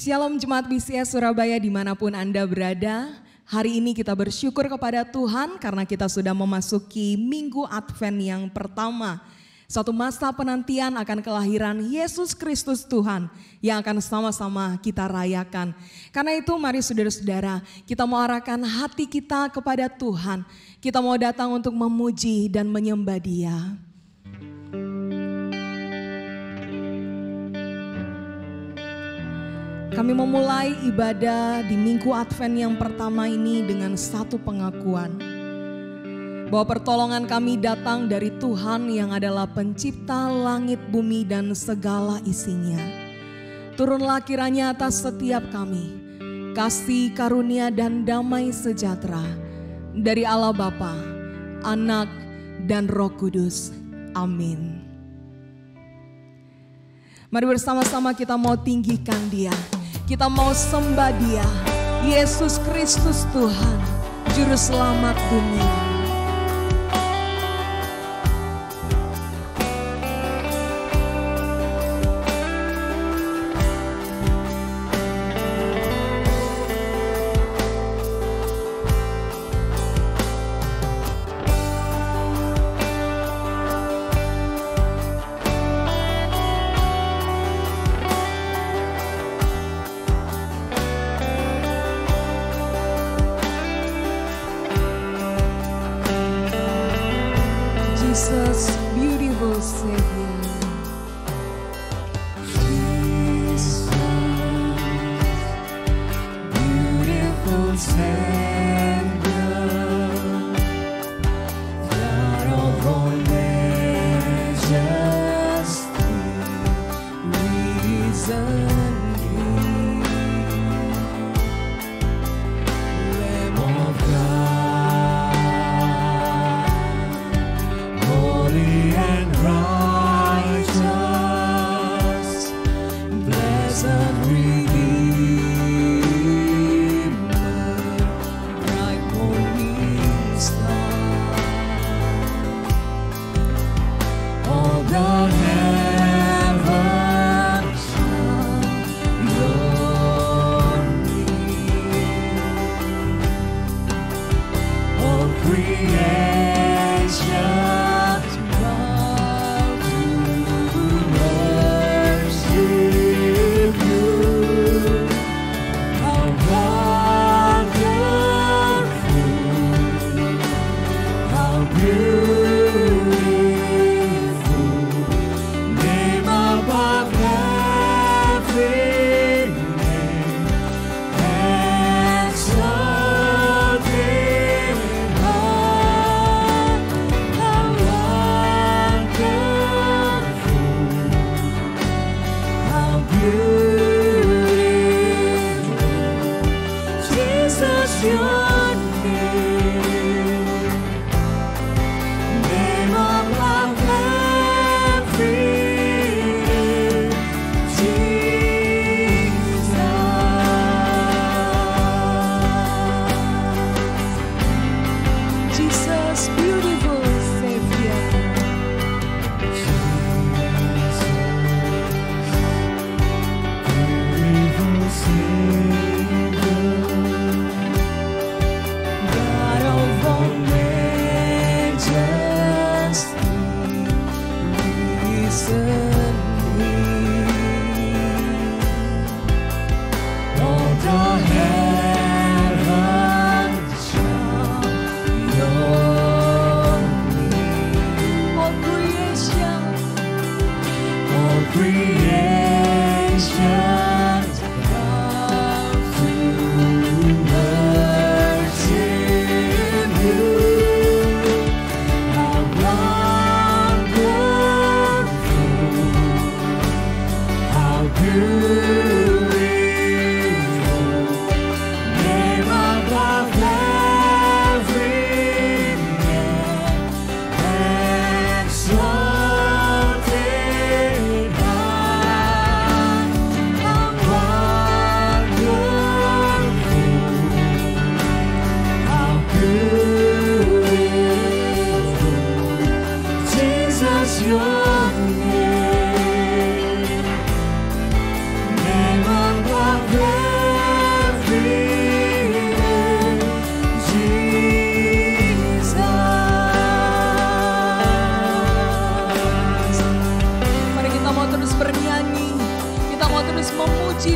Shalom Jemaat BCS Surabaya dimanapun Anda berada. Hari ini kita bersyukur kepada Tuhan karena kita sudah memasuki Minggu Advent yang pertama. Suatu masa penantian akan kelahiran Yesus Kristus Tuhan yang akan sama-sama kita rayakan. Karena itu mari saudara-saudara, kita mau arahkan hati kita kepada Tuhan. Kita mau datang untuk memuji dan menyembah Dia. Kami memulai ibadah di Minggu Advent yang pertama ini dengan satu pengakuan. Bahwa pertolongan kami datang dari Tuhan yang adalah pencipta langit, bumi, dan segala isinya. Turunlah kiranya atas setiap kami kasih, karunia, dan damai sejahtera dari Allah Bapa, Anak, dan Roh Kudus. Amin. Mari bersama-sama kita mau tinggikan Dia. Kita mau sembah Dia, Yesus Kristus Tuhan, Juru Selamat dunia.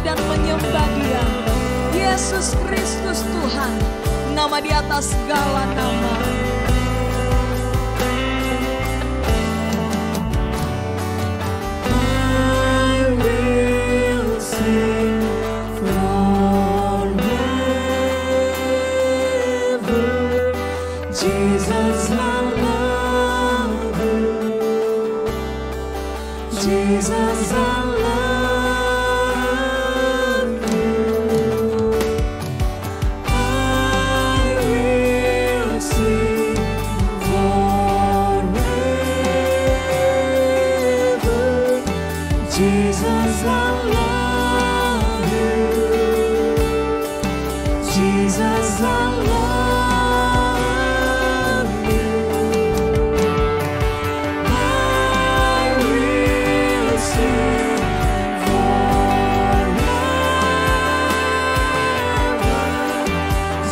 Dan menyembah Dia, Yesus Kristus Tuhan, nama di atas segala nama. I will sing forever, Jesus I love you, Jesus I love you. Jesus, I love you. Jesus, I love you. I will sing forever.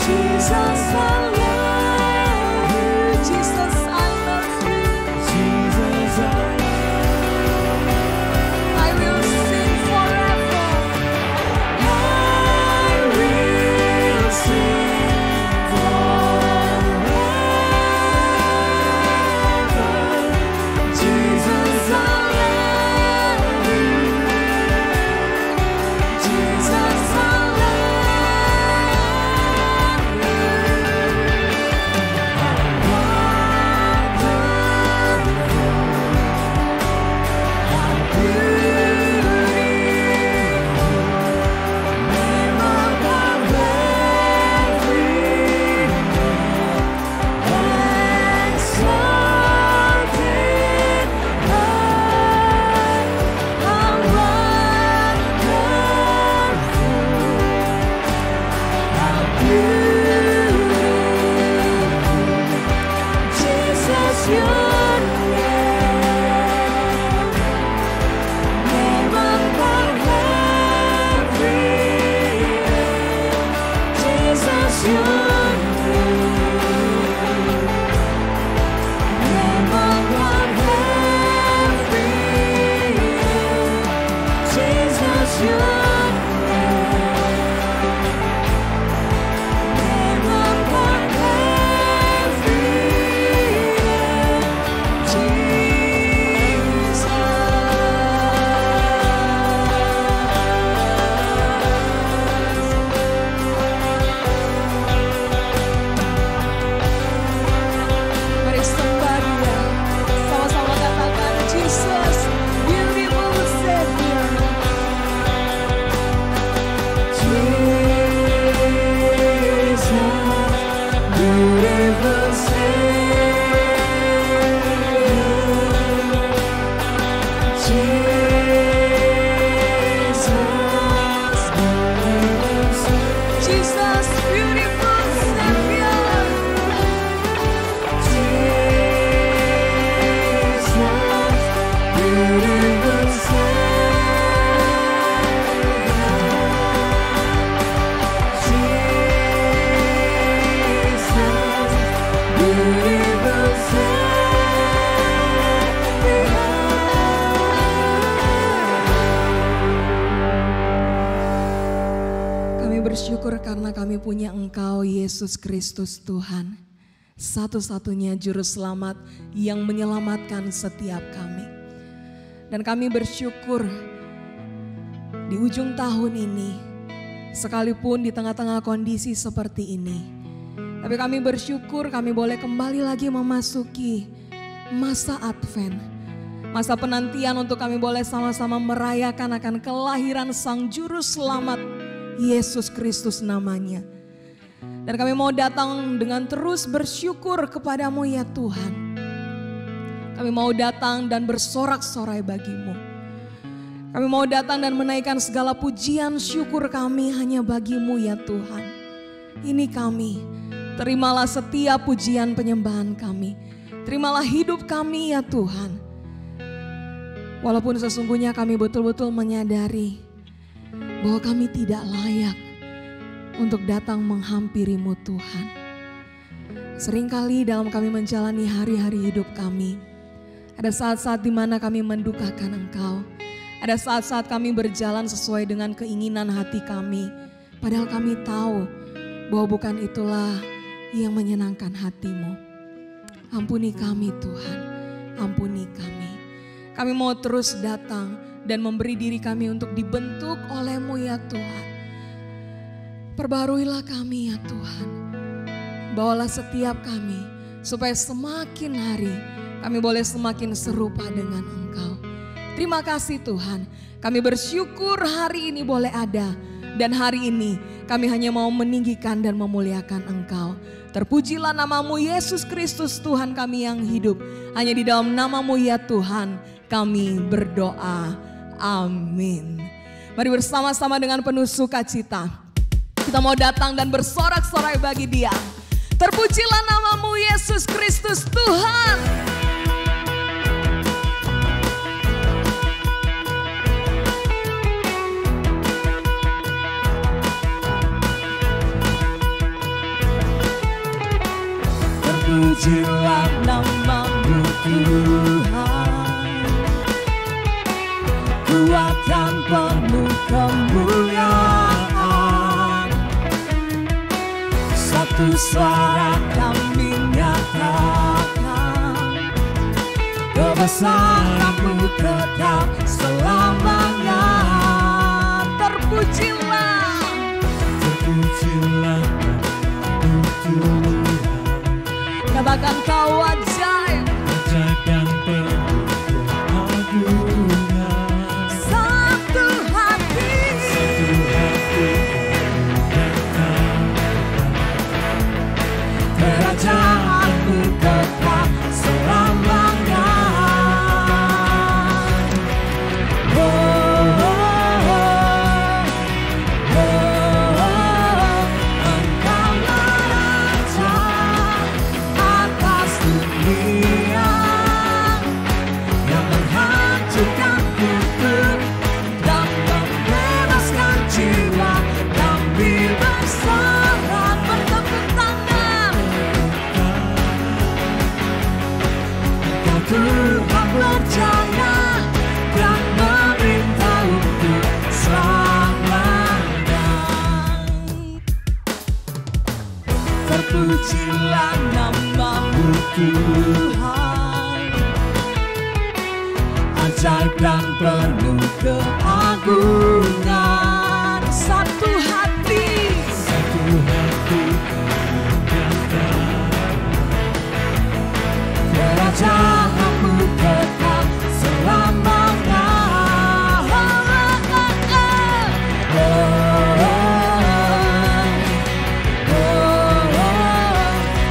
Jesus, I love you. Jesus, I love you. Jesus, I love you. Bersyukur karena kami punya Engkau Yesus Kristus Tuhan, satu-satunya juru selamat yang menyelamatkan setiap kami. Dan kami bersyukur di ujung tahun ini, sekalipun di tengah-tengah kondisi seperti ini, tapi kami bersyukur kami boleh kembali lagi memasuki masa Advent. Masa penantian untuk kami boleh sama-sama merayakan akan kelahiran Sang Juru Selamat Yesus Kristus namanya. Dan kami mau datang dengan terus bersyukur kepadamu ya Tuhan. Kami mau datang dan bersorak-sorai bagimu. Kami mau datang dan menaikkan segala pujian syukur kami hanya bagimu ya Tuhan. Ini kami, terimalah setiap pujian penyembahan kami. Terimalah hidup kami ya Tuhan. Walaupun sesungguhnya kami betul-betul menyadari bahwa kami tidak layak untuk datang menghampirimu Tuhan. Seringkali dalam kami menjalani hari-hari hidup kami, ada saat-saat di mana kami mendukakan Engkau. Ada saat-saat kami berjalan sesuai dengan keinginan hati kami. Padahal kami tahu bahwa bukan itulah yang menyenangkan hati-Mu. Ampuni kami Tuhan, ampuni kami. Kami mau terus datang dan memberi diri kami untuk dibentuk oleh-Mu ya Tuhan. Perbaruilah kami ya Tuhan. Bawalah setiap kami supaya semakin hari kami boleh semakin serupa dengan Engkau. Terima kasih Tuhan. Kami bersyukur hari ini boleh ada. Dan hari ini kami hanya mau meninggikan dan memuliakan Engkau. Terpujilah namamu Yesus Kristus Tuhan kami yang hidup. Hanya di dalam namamu ya Tuhan kami berdoa. Amin. Mari bersama-sama dengan penuh sukacita kita mau datang dan bersorak-sorai bagi Dia. Terpujilah namamu Yesus Kristus Tuhan. Terpujilah namamu Tuhan, kuatan penuh kemuliaan. Satu suara kami nyatakan, kebesaran-Mu kekal selamanya. Terpujilah, terpujilah namamu Tuhan. Katakan Kau ajaib, ajaib dan penuh keagungan. Satu hati, kerajaan-Mu kekal selamanya. Oh, oh, oh, oh, oh. Engkaulah Raja atas dunia yang menghancurkan kutub dan membebaskan jiwa. Kami bersorak bertepuk tangan. Engkau Tuhan berjaya dan memerintah untuk selamanya. Terpujilah namamu Tuhan, ajaib dan penuh keagungan. satu hati, kerajaan-Mu kekal selamanya. Oh, oh, oh, oh.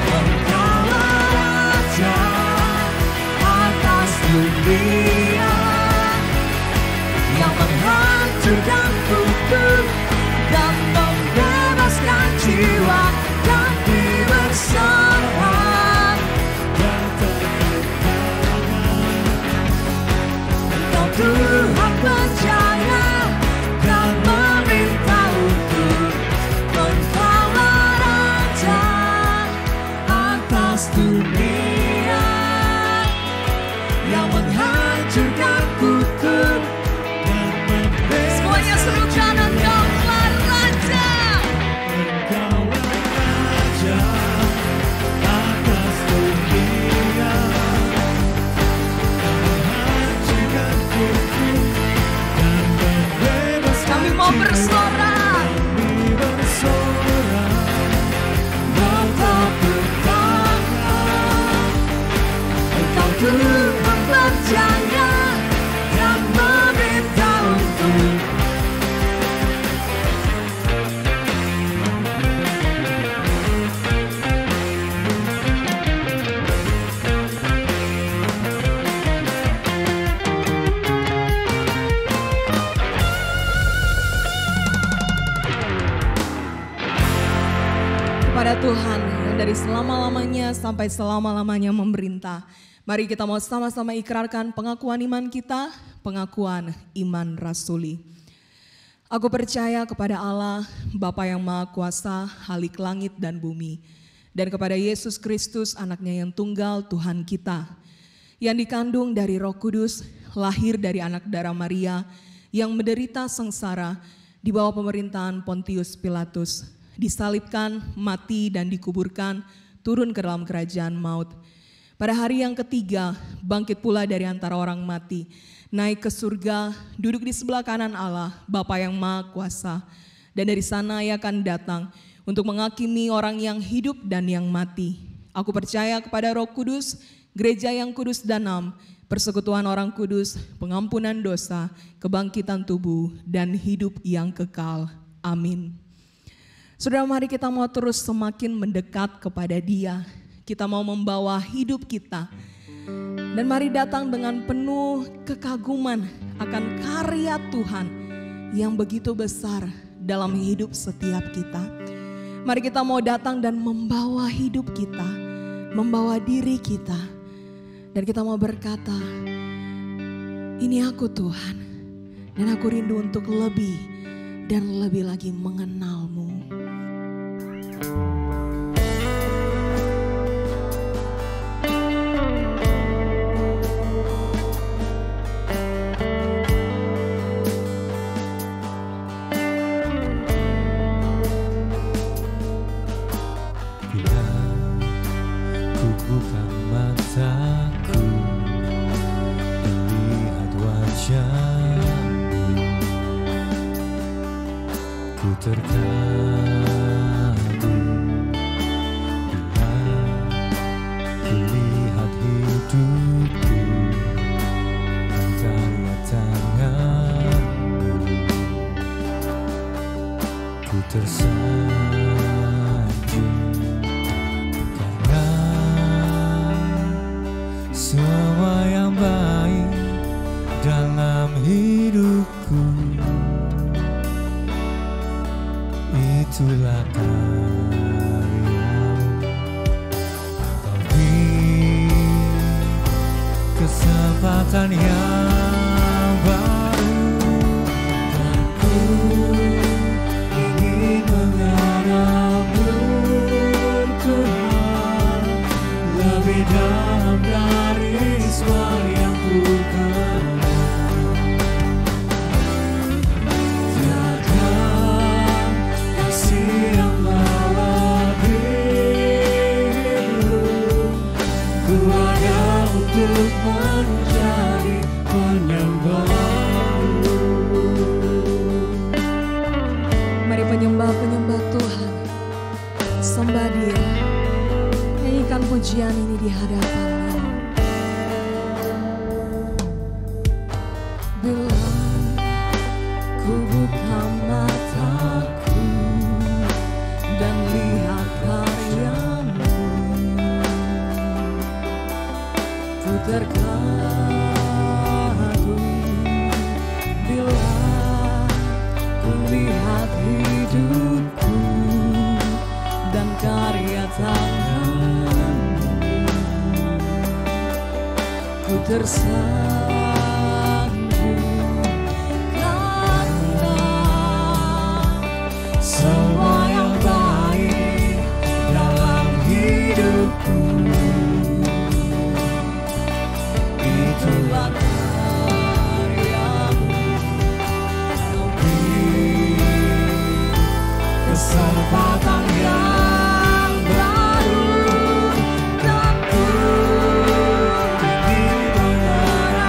Engkaulah Raja atas dunia yang menghancurkan kutub dan membebaskan jiwa. Kami bersorak Engkau Tuhan berjaya dan memerintah untuk Engkaulah Raja atas dunia yang menghancurkan kutub dan membebaskan kepada Tuhan yang dari selama-lamanya sampai selama-lamanya memerintah. Mari kita mau sama-sama ikrarkan pengakuan iman kita, pengakuan iman rasuli. Aku percaya kepada Allah, Bapa yang Maha Kuasa, Khalik langit dan bumi, dan kepada Yesus Kristus, anaknya yang tunggal, Tuhan kita, yang dikandung dari Roh Kudus, lahir dari anak darah Maria, yang menderita sengsara di bawah pemerintahan Pontius Pilatus, disalibkan, mati dan dikuburkan, turun ke dalam kerajaan maut. Pada hari yang ketiga, bangkit pula dari antara orang mati, naik ke surga, duduk di sebelah kanan Allah, Bapa yang Maha Kuasa. Dan dari sana Ia akan datang untuk menghakimi orang yang hidup dan yang mati. Aku percaya kepada Roh Kudus, gereja yang kudus dan am, persekutuan orang kudus, pengampunan dosa, kebangkitan tubuh, dan hidup yang kekal. Amin. Saudara, mari kita mau terus semakin mendekat kepada Dia. Kita mau membawa hidup kita. Dan mari datang dengan penuh kekaguman akan karya Tuhan yang begitu besar dalam hidup setiap kita. Mari kita mau datang dan membawa hidup kita, membawa diri kita. Dan kita mau berkata, ini aku Tuhan, dan aku rindu untuk lebih dan lebih lagi mengenal-Mu. Bila ku buka mataku, melihat wajah-Mu, ku terkagum. Bila ku lihat hidupku dan karya tangan-Mu, ku tersanjung karena semua yang baik dalam hidupku, itulah karya-Mu. Tapi kesempatan yang baru, dan ku ingin mengenal-Mu Tuhan, lebih dalam dari semua yang ku kenal. Tiada kasih yang melebihi-Mu, ku ada untuk menjadi penyembah-Mu. Mari penyembah-penyembah Tuhan, sembah Dia, nyanyikan pujian ini di hadapan-Nya. Bila ku buka mataku dan lihat karya-Mu, ku terkagum. Bila ku lihat hidupku dan karya tangan-Mu, ku tersanjung karena semua yang baik dalam hidupku, itulah karya-Mu. Kau beri kesempatan yang baru, dan ku ingin mengenal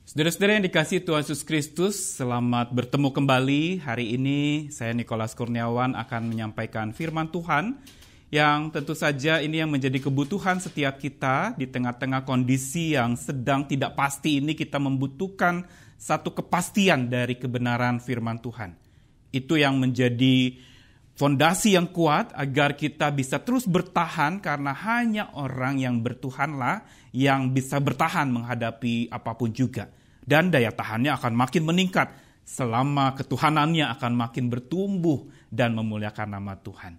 Saudara-saudara yang dikasihi Tuhan Yesus Kristus, selamat bertemu kembali. Hari ini saya Nikolas Kurniawan akan menyampaikan firman Tuhan yang tentu saja ini yang menjadi kebutuhan setiap kita di tengah-tengah kondisi yang sedang tidak pasti ini. Kita membutuhkan satu kepastian dari kebenaran firman Tuhan. Itu yang menjadi fondasi yang kuat agar kita bisa terus bertahan, karena hanya orang yang bertuhanlah yang bisa bertahan menghadapi apapun juga. Dan daya tahannya akan makin meningkat selama ketuhanannya akan makin bertumbuh dan memuliakan nama Tuhan.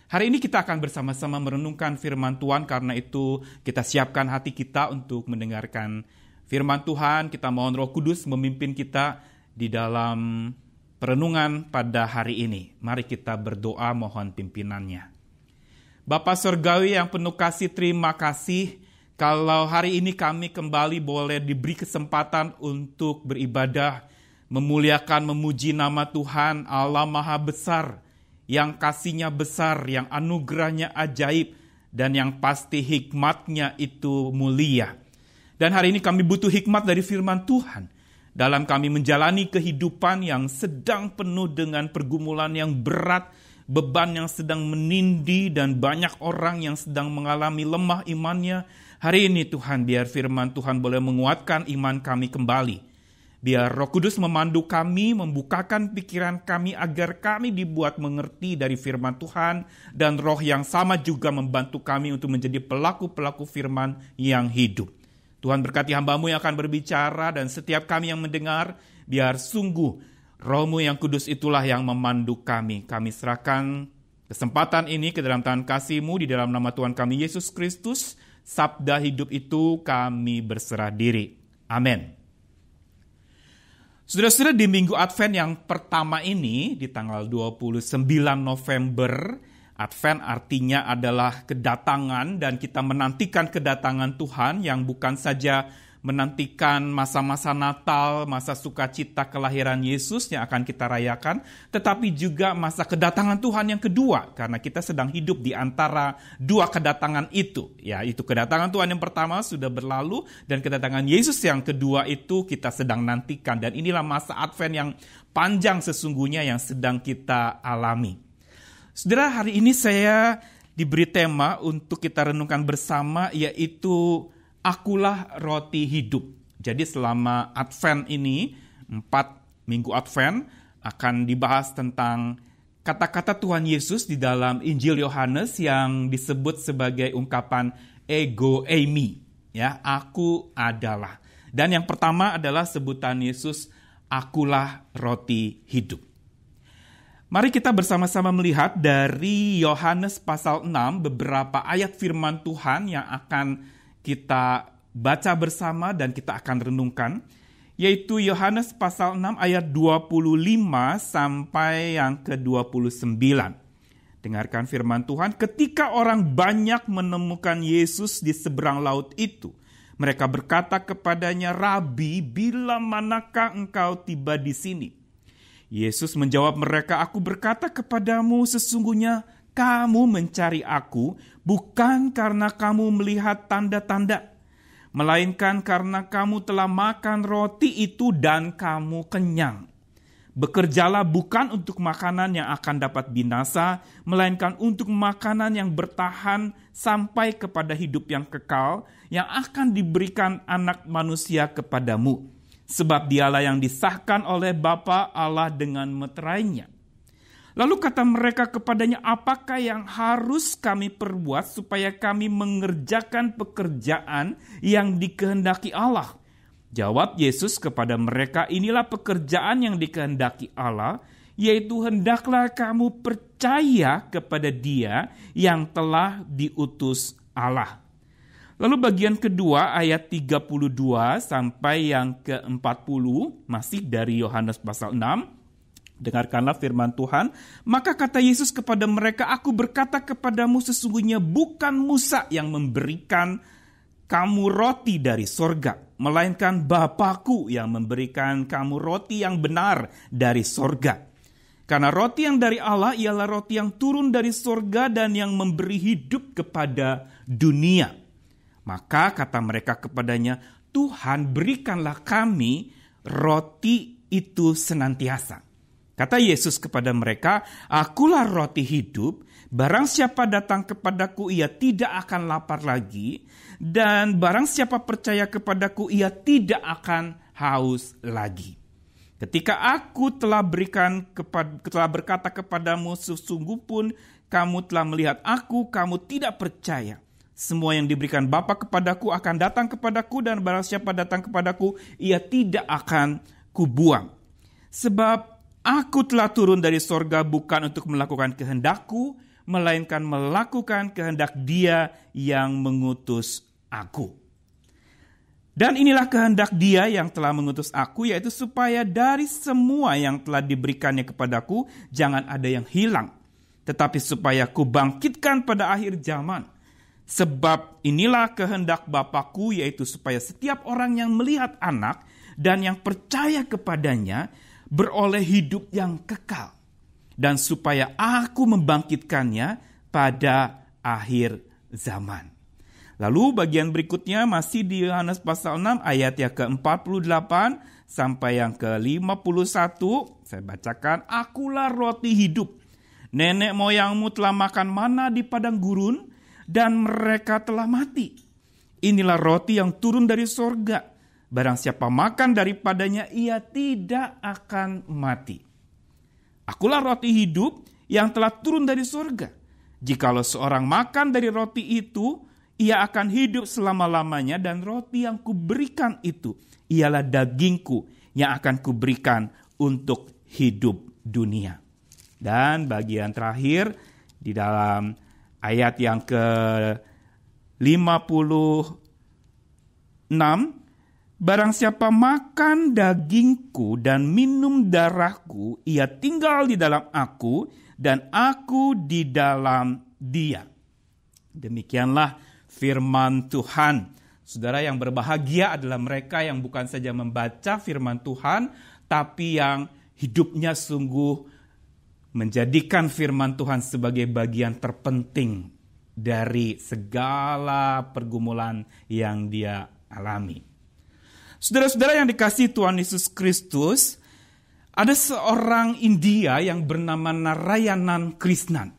Hari ini kita akan bersama-sama merenungkan firman Tuhan, karena itu kita siapkan hati kita untuk mendengarkan firman Tuhan. Kita mohon Roh Kudus memimpin kita di dalam perenungan pada hari ini. Mari kita berdoa mohon pimpinannya. Bapa Surgawi yang penuh kasih, terima kasih kalau hari ini kami kembali boleh diberi kesempatan untuk beribadah, memuliakan, memuji nama Tuhan Allah Maha Besar, yang kasih-Nya besar, yang anugerahnya ajaib, dan yang pasti hikmat-Nya itu mulia. Dan hari ini kami butuh hikmat dari firman Tuhan dalam kami menjalani kehidupan yang sedang penuh dengan pergumulan yang berat, beban yang sedang menindih, dan banyak orang yang sedang mengalami lemah imannya. Hari ini Tuhan, biar firman Tuhan boleh menguatkan iman kami kembali. Biar Roh Kudus memandu kami, membukakan pikiran kami agar kami dibuat mengerti dari firman Tuhan, dan Roh yang sama juga membantu kami untuk menjadi pelaku-pelaku firman yang hidup. Tuhan berkati hamba-Mu yang akan berbicara, dan setiap kami yang mendengar, biar sungguh Roh-Mu yang kudus itulah yang memandu kami. Kami serahkan kesempatan ini ke dalam tangan kasih-Mu, di dalam nama Tuhan kami Yesus Kristus. Sabda hidup itu kami berserah diri. Amin. Saudara-saudara, di Minggu Advent yang pertama ini, di tanggal 29 November, Advent artinya adalah kedatangan, dan kita menantikan kedatangan Tuhan yang bukan saja menantikan masa-masa Natal, masa sukacita kelahiran Yesus yang akan kita rayakan, tetapi juga masa kedatangan Tuhan yang kedua, karena kita sedang hidup di antara dua kedatangan itu. Ya, itu kedatangan Tuhan yang pertama sudah berlalu, dan kedatangan Yesus yang kedua itu kita sedang nantikan. Dan inilah masa Advent yang panjang sesungguhnya yang sedang kita alami. Saudara, hari ini saya diberi tema untuk kita renungkan bersama, yaitu Akulah roti hidup. Jadi selama Advent ini, 4 minggu Advent, akan dibahas tentang kata-kata Tuhan Yesus di dalam Injil Yohanes yang disebut sebagai ungkapan ego eimi. Ya, aku adalah. Dan yang pertama adalah sebutan Yesus, akulah roti hidup. Mari kita bersama-sama melihat dari Yohanes pasal 6 beberapa ayat firman Tuhan yang akan kita baca bersama dan kita akan renungkan, yaitu Yohanes pasal 6 ayat 25 sampai yang ke-29. Dengarkan firman Tuhan. Ketika orang banyak menemukan Yesus di seberang laut itu, mereka berkata kepadanya, "Rabi, bila manakah engkau tiba di sini?" Yesus menjawab mereka, "Aku berkata kepadamu, sesungguhnya kamu mencari aku bukan karena kamu melihat tanda-tanda, melainkan karena kamu telah makan roti itu dan kamu kenyang. Bekerjalah bukan untuk makanan yang akan dapat binasa, melainkan untuk makanan yang bertahan sampai kepada hidup yang kekal, yang akan diberikan Anak Manusia kepadamu. Sebab dialah yang disahkan oleh Bapa Allah dengan meterainya." Lalu kata mereka kepadanya, "Apakah yang harus kami perbuat supaya kami mengerjakan pekerjaan yang dikehendaki Allah?" Jawab Yesus kepada mereka, "Inilah pekerjaan yang dikehendaki Allah, yaitu hendaklah kamu percaya kepada Dia yang telah diutus Allah." Lalu bagian kedua ayat 32 sampai yang ke-40 masih dari Yohanes pasal 6. Dengarkanlah firman Tuhan. Maka kata Yesus kepada mereka, "Aku berkata kepadamu, sesungguhnya bukan Musa yang memberikan kamu roti dari sorga, melainkan Bapa-Ku yang memberikan kamu roti yang benar dari sorga. Karena roti yang dari Allah ialah roti yang turun dari sorga dan yang memberi hidup kepada dunia." Maka kata mereka kepadanya, Tuhan, berikanlah kami roti itu senantiasa. Kata Yesus kepada mereka, akulah roti hidup, barang siapa datang kepadaku ia tidak akan lapar lagi, dan barang siapa percaya kepadaku ia tidak akan haus lagi. Ketika aku telah berkata kepadamu, sesungguh pun kamu telah melihat aku, kamu tidak percaya. Semua yang diberikan Bapa kepadaku akan datang kepadaku, dan barang siapa datang kepadaku ia tidak akan kubuang. Sebab aku telah turun dari sorga bukan untuk melakukan kehendakku, melainkan melakukan kehendak Dia yang mengutus aku. Dan inilah kehendak Dia yang telah mengutus aku, yaitu supaya dari semua yang telah diberikannya kepadaku, jangan ada yang hilang, tetapi supaya kubangkitkan pada akhir zaman. Sebab inilah kehendak Bapa-Ku, yaitu supaya setiap orang yang melihat Anak dan yang percaya kepadanya beroleh hidup yang kekal, dan supaya aku membangkitkannya pada akhir zaman. Lalu bagian berikutnya masih di Yohanes pasal 6 ayat yang ke-48 sampai yang ke-51. Saya bacakan, akulah roti hidup. Nenek moyangmu telah makan mana di padang gurun, dan mereka telah mati. Inilah roti yang turun dari sorga. Barang siapa makan daripadanya, ia tidak akan mati. Akulah roti hidup yang telah turun dari sorga. Jikalau seorang makan dari roti itu, ia akan hidup selama-lamanya, dan roti yang kuberikan itu ialah dagingku yang akan kuberikan untuk hidup dunia. Dan bagian terakhir di dalam ayat yang ke-56, barang siapa makan dagingku dan minum darahku, ia tinggal di dalam aku dan aku di dalam dia. Demikianlah firman Tuhan. Saudara, yang berbahagia adalah mereka yang bukan saja membaca firman Tuhan, tapi yang hidupnya sungguh menjadikan firman Tuhan sebagai bagian terpenting dari segala pergumulan yang dia alami. Saudara-saudara yang dikasihi Tuhan Yesus Kristus, ada seorang India yang bernama Narayanan Krishnan.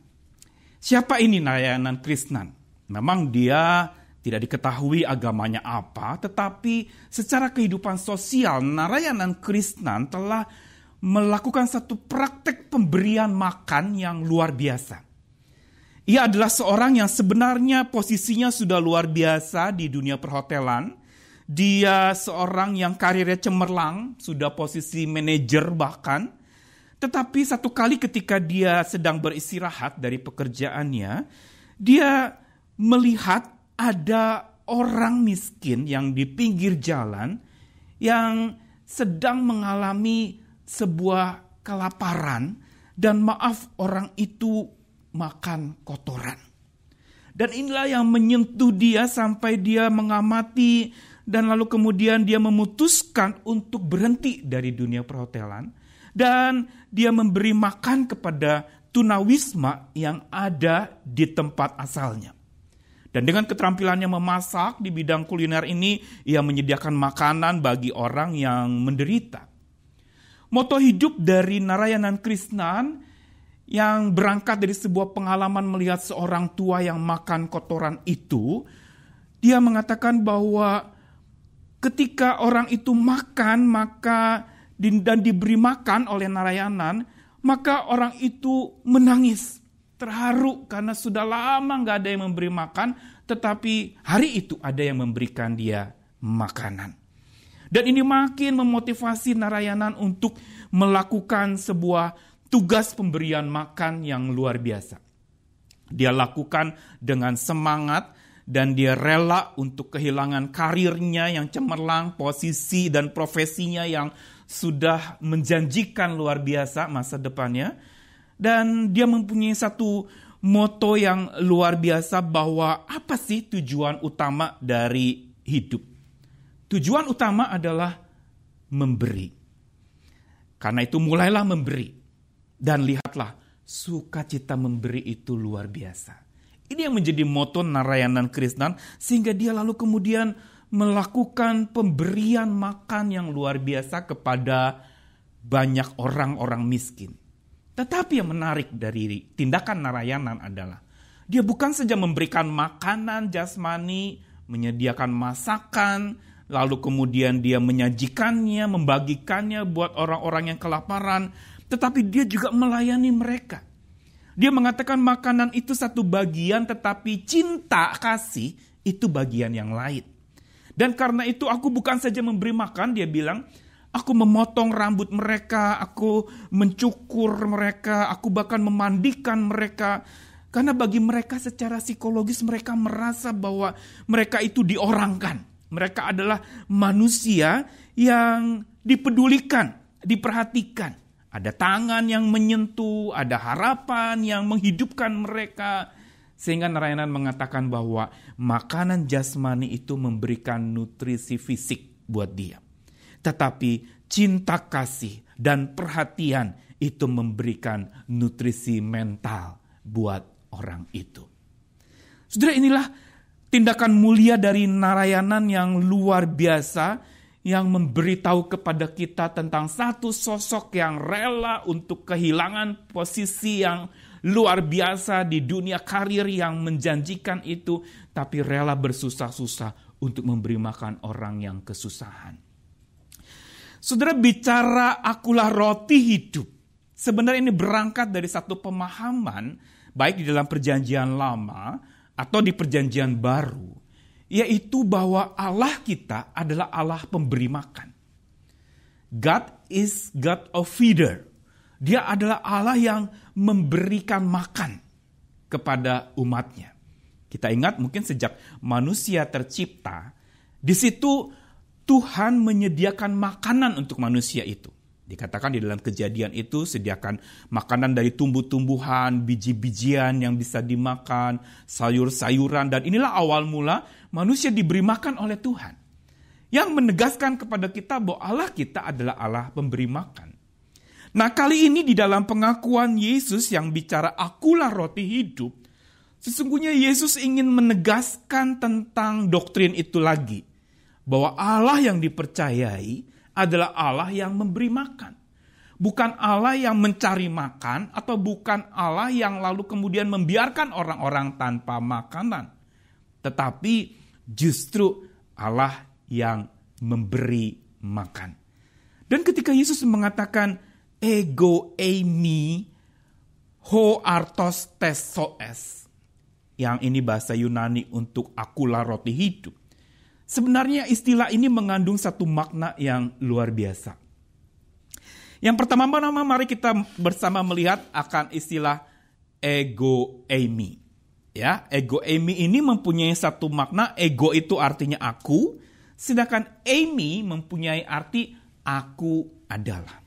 Siapa ini Narayanan Krishnan? Memang dia tidak diketahui agamanya apa, tetapi secara kehidupan sosial Narayanan Krishnan telah melakukan satu praktek pemberian makan yang luar biasa. Ia adalah seorang yang sebenarnya posisinya sudah luar biasa di dunia perhotelan. Dia seorang yang karirnya cemerlang, sudah posisi manajer bahkan. Tetapi satu kali ketika dia sedang beristirahat dari pekerjaannya, dia melihat ada orang miskin yang di pinggir jalan yang sedang mengalami sebuah kelaparan, dan maaf, orang itu makan kotoran. Dan inilah yang menyentuh dia sampai dia mengamati, dan lalu kemudian dia memutuskan untuk berhenti dari dunia perhotelan, dan dia memberi makan kepada tunawisma yang ada di tempat asalnya. Dan dengan keterampilannya memasak di bidang kuliner ini, ia menyediakan makanan bagi orang yang menderita. Moto hidup dari Narayanan Krishnan yang berangkat dari sebuah pengalaman melihat seorang tua yang makan kotoran itu, dia mengatakan bahwa ketika orang itu makan dan diberi makan oleh Narayanan, maka orang itu menangis, terharu karena sudah lama gak ada yang memberi makan, tetapi hari itu ada yang memberikan dia makanan. Dan ini makin memotivasi Narayanan untuk melakukan sebuah tugas pemberian makan yang luar biasa. Dia lakukan dengan semangat dan dia rela untuk kehilangan karirnya yang cemerlang, posisi dan profesinya yang sudah menjanjikan luar biasa masa depannya. Dan dia mempunyai satu moto yang luar biasa bahwa apa sih tujuan utama dari hidup? Tujuan utama adalah memberi. Karena itu mulailah memberi. Dan lihatlah, sukacita memberi itu luar biasa. Ini yang menjadi moto Narayanan Krishnan, sehingga dia lalu kemudian melakukan pemberian makan yang luar biasa kepada banyak orang-orang miskin. Tetapi yang menarik dari tindakan Narayanan adalah dia bukan saja memberikan makanan jasmani, menyediakan masakan, lalu kemudian dia menyajikannya, membagikannya buat orang-orang yang kelaparan, tetapi dia juga melayani mereka. Dia mengatakan makanan itu satu bagian, tetapi cinta kasih itu bagian yang lain. Dan karena itu aku bukan saja memberi makan, dia bilang, aku memotong rambut mereka, aku mencukur mereka, aku bahkan memandikan mereka. Karena bagi mereka secara psikologis mereka merasa bahwa mereka itu diorangkan. Mereka adalah manusia yang dipedulikan, diperhatikan. Ada tangan yang menyentuh, ada harapan yang menghidupkan mereka. Sehingga Narayanan mengatakan bahwa makanan jasmani itu memberikan nutrisi fisik buat dia. Tetapi cinta kasih dan perhatian itu memberikan nutrisi mental buat orang itu. Saudara, inilah tindakan mulia dari Narayanan yang luar biasa, yang memberitahu kepada kita tentang satu sosok yang rela untuk kehilangan posisi yang luar biasa di dunia karir yang menjanjikan itu, tapi rela bersusah-susah untuk memberi makan orang yang kesusahan. Saudara, bicara akulah roti hidup, sebenarnya ini berangkat dari satu pemahaman, baik di dalam perjanjian lama atau di perjanjian baru, yaitu bahwa Allah kita adalah Allah pemberi makan. God is God of feeder. Dia adalah Allah yang memberikan makan kepada umatnya. Kita ingat mungkin sejak manusia tercipta, di situ Tuhan menyediakan makanan untuk manusia itu. Dikatakan di dalam Kejadian itu sediakan makanan dari tumbuh-tumbuhan, biji-bijian yang bisa dimakan, sayur-sayuran. Dan inilah awal mula manusia diberi makan oleh Tuhan. Yang menegaskan kepada kita bahwa Allah kita adalah Allah pemberi makan. Nah, kali ini di dalam pengakuan Yesus yang bicara akulah roti hidup, sesungguhnya Yesus ingin menegaskan tentang doktrin itu lagi. Bahwa Allah yang dipercayai adalah Allah yang memberi makan. Bukan Allah yang mencari makan atau bukan Allah yang lalu kemudian membiarkan orang-orang tanpa makanan. Tetapi justru Allah yang memberi makan. Dan ketika Yesus mengatakan ego eimi ho artos tesoes, yang ini bahasa Yunani untuk akulah roti hidup. Sebenarnya istilah ini mengandung satu makna yang luar biasa. Yang pertama, mari kita bersama melihat akan istilah ego eimi. Ya, ego eimi ini mempunyai satu makna. Ego itu artinya aku, sedangkan eimi mempunyai arti aku adalah.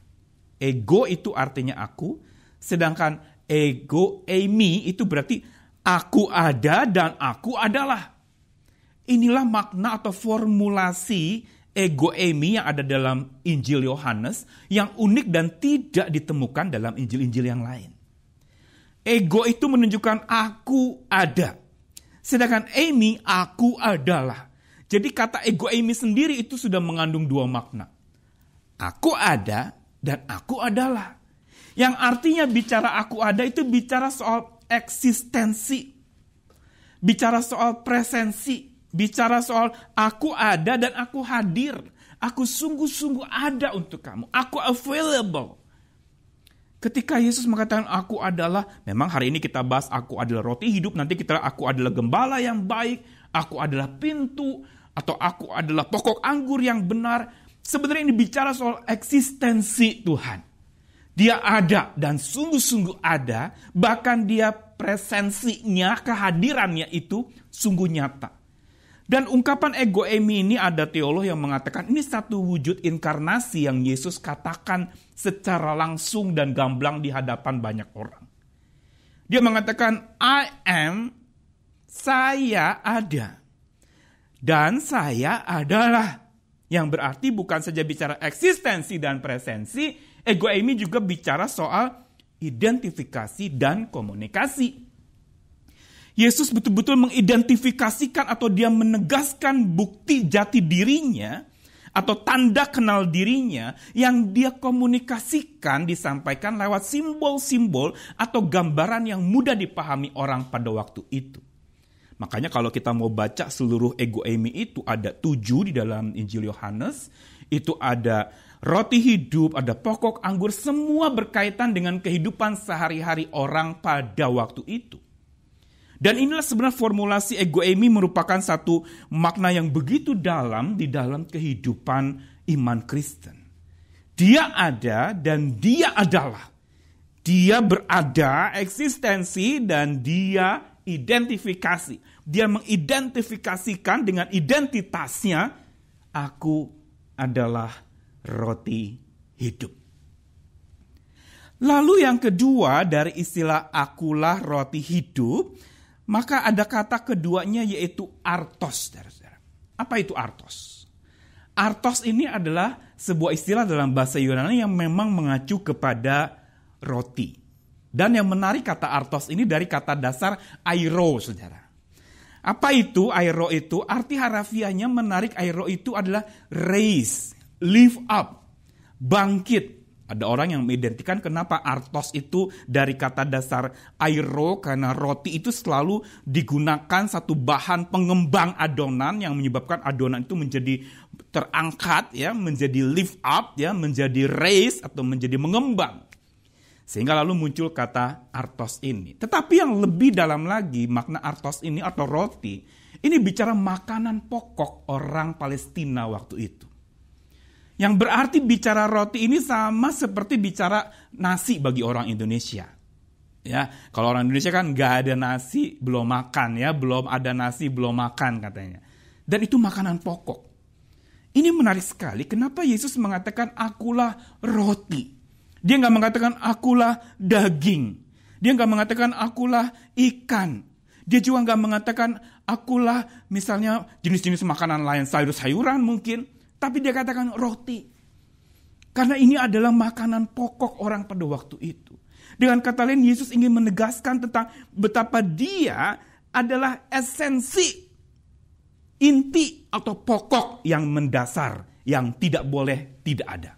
Ego itu artinya aku, sedangkan ego eimi itu berarti aku ada dan aku adalah. Inilah makna atau formulasi ego eimi yang ada dalam Injil Yohanes yang unik dan tidak ditemukan dalam Injil-Injil yang lain. Ego itu menunjukkan aku ada. Sedangkan eimi, aku adalah. Jadi kata ego eimi sendiri itu sudah mengandung dua makna. Aku ada dan aku adalah. Yang artinya bicara aku ada itu bicara soal eksistensi. Bicara soal presensi. Bicara soal aku ada dan aku hadir. Aku sungguh-sungguh ada untuk kamu. Aku available. Ketika Yesus mengatakan aku adalah, memang hari ini kita bahas aku adalah roti hidup. Nanti kita aku adalah gembala yang baik. Aku adalah pintu. Atau aku adalah pokok anggur yang benar. Sebenarnya ini bicara soal eksistensi Tuhan. Dia ada dan sungguh-sungguh ada. Bahkan dia presensinya, kehadirannya itu sungguh nyata. Dan ungkapan ego eimi ini ada teolog yang mengatakan ini satu wujud inkarnasi yang Yesus katakan secara langsung dan gamblang di hadapan banyak orang. Dia mengatakan I am, saya ada. Dan saya adalah. Yang berarti bukan saja bicara eksistensi dan presensi, ego eimi juga bicara soal identifikasi dan komunikasi. Yesus betul-betul mengidentifikasikan atau dia menegaskan bukti jati dirinya atau tanda kenal dirinya yang dia komunikasikan, disampaikan lewat simbol-simbol atau gambaran yang mudah dipahami orang pada waktu itu. Makanya kalau kita mau baca seluruh ego eimi itu ada 7 di dalam Injil Yohanes. Itu ada roti hidup, ada pokok anggur, semua berkaitan dengan kehidupan sehari-hari orang pada waktu itu. Dan inilah sebenarnya formulasi ego eimi merupakan satu makna yang begitu dalam di dalam kehidupan iman Kristen. Dia ada dan dia adalah. Dia berada, eksistensi, dan dia identifikasi. Dia mengidentifikasikan dengan identitasnya, aku adalah roti hidup. Lalu yang kedua dari istilah akulah roti hidup, maka ada kata keduanya yaitu artos. Apa itu artos? Artos ini adalah sebuah istilah dalam bahasa Yunani yang memang mengacu kepada roti. Dan yang menarik kata artos ini dari kata dasar airo, saudara. Apa itu airo itu? Arti harafiahnya menarik, airo itu adalah raise, lift up, bangkit. Ada orang yang mengidentikan kenapa artos itu dari kata dasar airo, karena roti itu selalu digunakan satu bahan pengembang adonan yang menyebabkan adonan itu menjadi terangkat, ya, menjadi lift up, ya, menjadi raise atau menjadi mengembang. Sehingga lalu muncul kata artos ini. Tetapi yang lebih dalam lagi makna artos ini atau roti, ini bicara makanan pokok orang Palestina waktu itu. Yang berarti bicara roti ini sama seperti bicara nasi bagi orang Indonesia. Ya, kalau orang Indonesia kan nggak ada nasi belum makan, ya, belum ada nasi belum makan katanya. Dan itu makanan pokok. Ini menarik sekali. Kenapa Yesus mengatakan akulah roti? Dia nggak mengatakan akulah daging. Dia nggak mengatakan akulah ikan. Dia juga nggak mengatakan akulah misalnya jenis-jenis makanan lain, sayur-sayuran mungkin. Tapi dia katakan roti. Karena ini adalah makanan pokok orang pada waktu itu. Dengan kata lain, Yesus ingin menegaskan tentang betapa dia adalah esensi, inti atau pokok yang mendasar, yang tidak boleh tidak ada.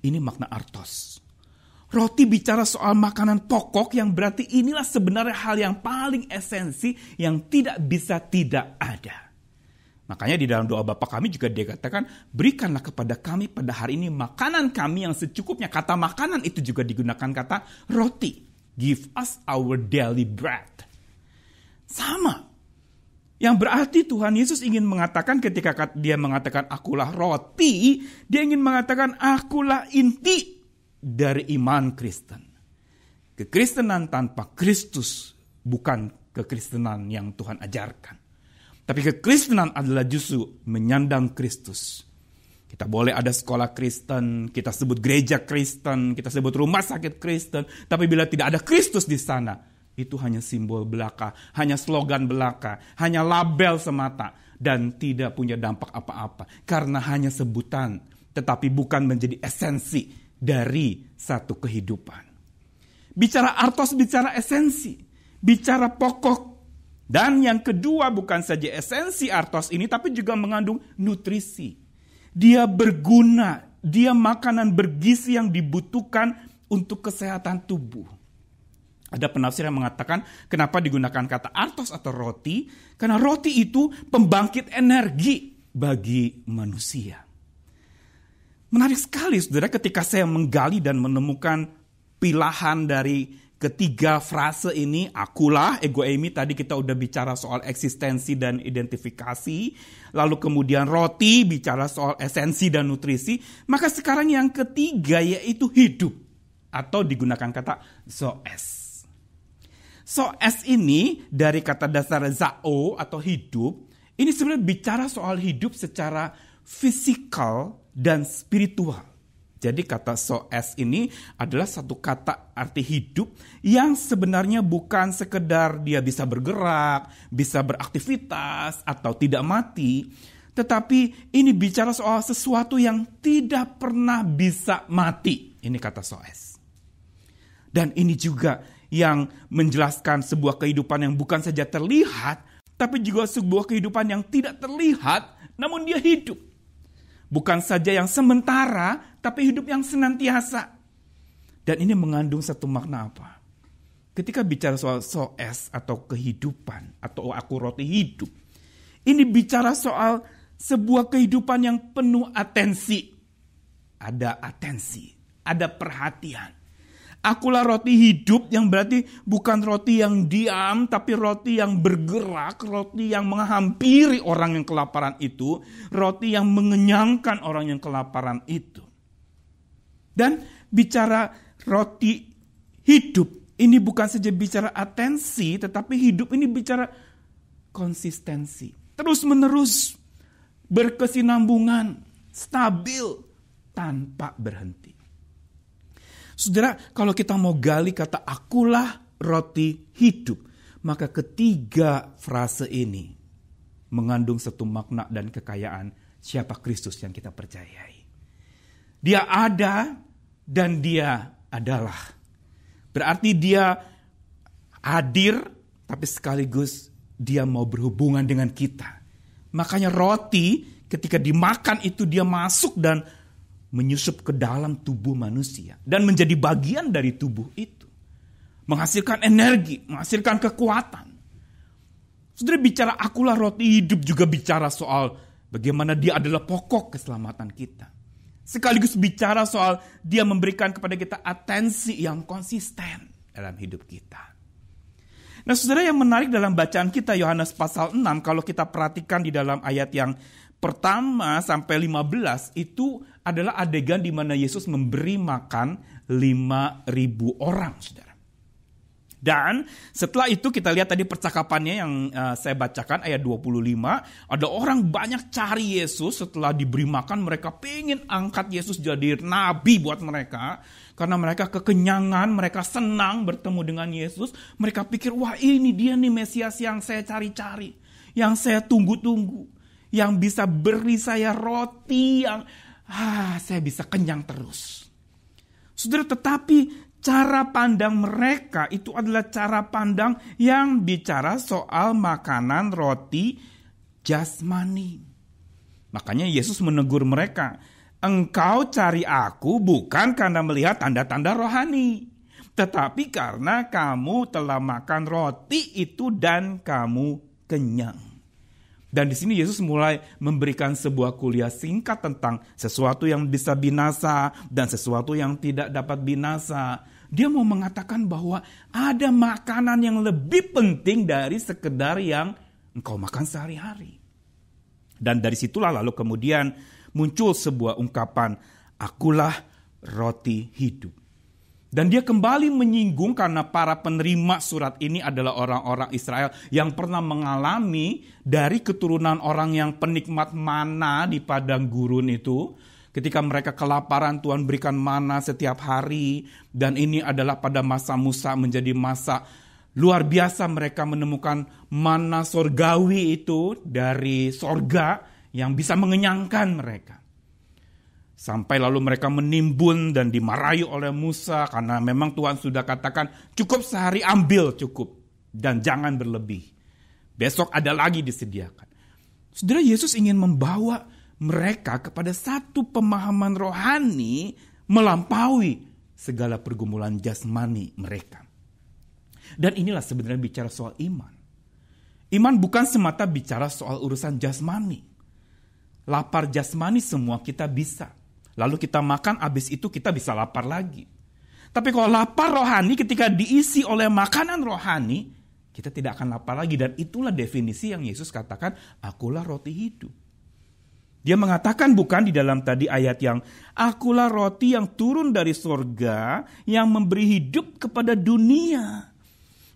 Ini makna artos. Roti bicara soal makanan pokok yang berarti inilah sebenarnya hal yang paling esensi yang tidak bisa tidak ada. Makanya di dalam doa Bapa kami juga dia katakan, berikanlah kepada kami pada hari ini makanan kami yang secukupnya. Kata makanan itu juga digunakan kata roti. Give us our daily bread. Sama. Yang berarti Tuhan Yesus ingin mengatakan ketika dia mengatakan akulah roti, dia ingin mengatakan akulah inti dari iman Kristen. Kekristenan tanpa Kristus bukan kekristenan yang Tuhan ajarkan. Tapi kekristenan adalah justru menyandang Kristus. Kita boleh ada sekolah Kristen, kita sebut gereja Kristen, kita sebut rumah sakit Kristen. Tapi bila tidak ada Kristus di sana, itu hanya simbol belaka, hanya slogan belaka, hanya label semata. Dan tidak punya dampak apa-apa. Karena hanya sebutan, tetapi bukan menjadi esensi dari satu kehidupan. Bicara artos, bicara esensi, bicara pokok. Dan yang kedua bukan saja esensi artos ini, tapi juga mengandung nutrisi. Dia berguna, dia makanan bergizi yang dibutuhkan untuk kesehatan tubuh. Ada penafsir yang mengatakan kenapa digunakan kata artos atau roti, karena roti itu pembangkit energi bagi manusia. Menarik sekali saudara ketika saya menggali dan menemukan pilahan dari ketiga frase ini, akulah, ego eimi, tadi kita udah bicara soal eksistensi dan identifikasi. Lalu kemudian roti, bicara soal esensi dan nutrisi. Maka sekarang yang ketiga yaitu hidup. Atau digunakan kata zoes. Zoes ini dari kata dasar zao atau hidup. Ini sebenarnya bicara soal hidup secara fisikal dan spiritual. Jadi kata zoes ini adalah satu kata arti hidup yang sebenarnya bukan sekedar dia bisa bergerak, bisa beraktivitas atau tidak mati. Tetapi ini bicara soal sesuatu yang tidak pernah bisa mati. Ini kata zoes. Dan ini juga yang menjelaskan sebuah kehidupan yang bukan saja terlihat, tapi juga sebuah kehidupan yang tidak terlihat, namun dia hidup. Bukan saja yang sementara, tapi hidup yang senantiasa. Dan ini mengandung satu makna apa? Ketika bicara soal soes atau kehidupan, atau aku roti hidup, ini bicara soal sebuah kehidupan yang penuh atensi. Ada atensi, ada perhatian. Akulah roti hidup, yang berarti bukan roti yang diam, tapi roti yang bergerak, roti yang menghampiri orang yang kelaparan itu, roti yang mengenyangkan orang yang kelaparan itu. Dan bicara roti hidup, ini bukan saja bicara atensi, tetapi hidup ini bicara konsistensi. Terus menerus, berkesinambungan, stabil, tanpa berhenti. Saudara, kalau kita mau gali kata akulah roti hidup, maka ketiga frase ini mengandung satu makna dan kekayaan siapa Kristus yang kita percayai. Dia ada dan dia adalah. Berarti dia hadir, tapi sekaligus dia mau berhubungan dengan kita. Makanya roti ketika dimakan itu dia masuk dan menyusup ke dalam tubuh manusia. Dan menjadi bagian dari tubuh itu. Menghasilkan energi, menghasilkan kekuatan. Saudara, bicara akulah roti hidup juga bicara soal bagaimana dia adalah pokok keselamatan kita. Sekaligus bicara soal dia memberikan kepada kita atensi yang konsisten dalam hidup kita. Nah, saudara, yang menarik dalam bacaan kita Yohanes pasal 6, kalau kita perhatikan di dalam ayat yang pertama sampai 15, itu adalah adegan di mana Yesus memberi makan 5.000 orang, saudara. Dan setelah itu kita lihat tadi percakapannya yang saya bacakan ayat 25. Ada orang banyak cari Yesus setelah diberi makan. Mereka pengen angkat Yesus jadi nabi buat mereka. Karena mereka kekenyangan, mereka senang bertemu dengan Yesus. Mereka pikir, wah ini dia nih Mesias yang saya cari-cari. Yang saya tunggu-tunggu. Yang bisa beri saya roti yang saya bisa kenyang terus. Saudara, tetapi cara pandang mereka itu adalah cara pandang yang bicara soal makanan roti jasmani. Makanya Yesus menegur mereka, engkau cari aku bukan karena melihat tanda-tanda rohani, tetapi karena kamu telah makan roti itu dan kamu kenyang. Dan di sini Yesus mulai memberikan sebuah kuliah singkat tentang sesuatu yang bisa binasa dan sesuatu yang tidak dapat binasa. Dia mau mengatakan bahwa ada makanan yang lebih penting dari sekedar yang engkau makan sehari-hari. Dan dari situlah lalu kemudian muncul sebuah ungkapan, akulah roti hidup. Dan dia kembali menyinggung karena para penerima surat ini adalah orang-orang Israel yang pernah mengalami dari keturunan orang yang penikmat mana di padang gurun itu. Ketika mereka kelaparan, Tuhan berikan mana setiap hari. Dan ini adalah pada masa Musa menjadi masa luar biasa, mereka menemukan mana sorgawi itu dari sorga yang bisa mengenyangkan mereka. Sampai lalu mereka menimbun dan dimarahi oleh Musa karena memang Tuhan sudah katakan cukup sehari ambil cukup dan jangan berlebih. Besok ada lagi disediakan. Saudara, Yesus ingin membawa mereka kepada satu pemahaman rohani melampaui segala pergumulan jasmani mereka. Dan inilah sebenarnya bicara soal iman. Iman bukan semata bicara soal urusan jasmani. Lapar jasmani semua kita bisa. Lalu kita makan, habis itu kita bisa lapar lagi. Tapi kalau lapar rohani, ketika diisi oleh makanan rohani, kita tidak akan lapar lagi. Dan itulah definisi yang Yesus katakan, akulah roti hidup. Dia mengatakan bukan di dalam tadi ayat yang, akulah roti yang turun dari surga, yang memberi hidup kepada dunia.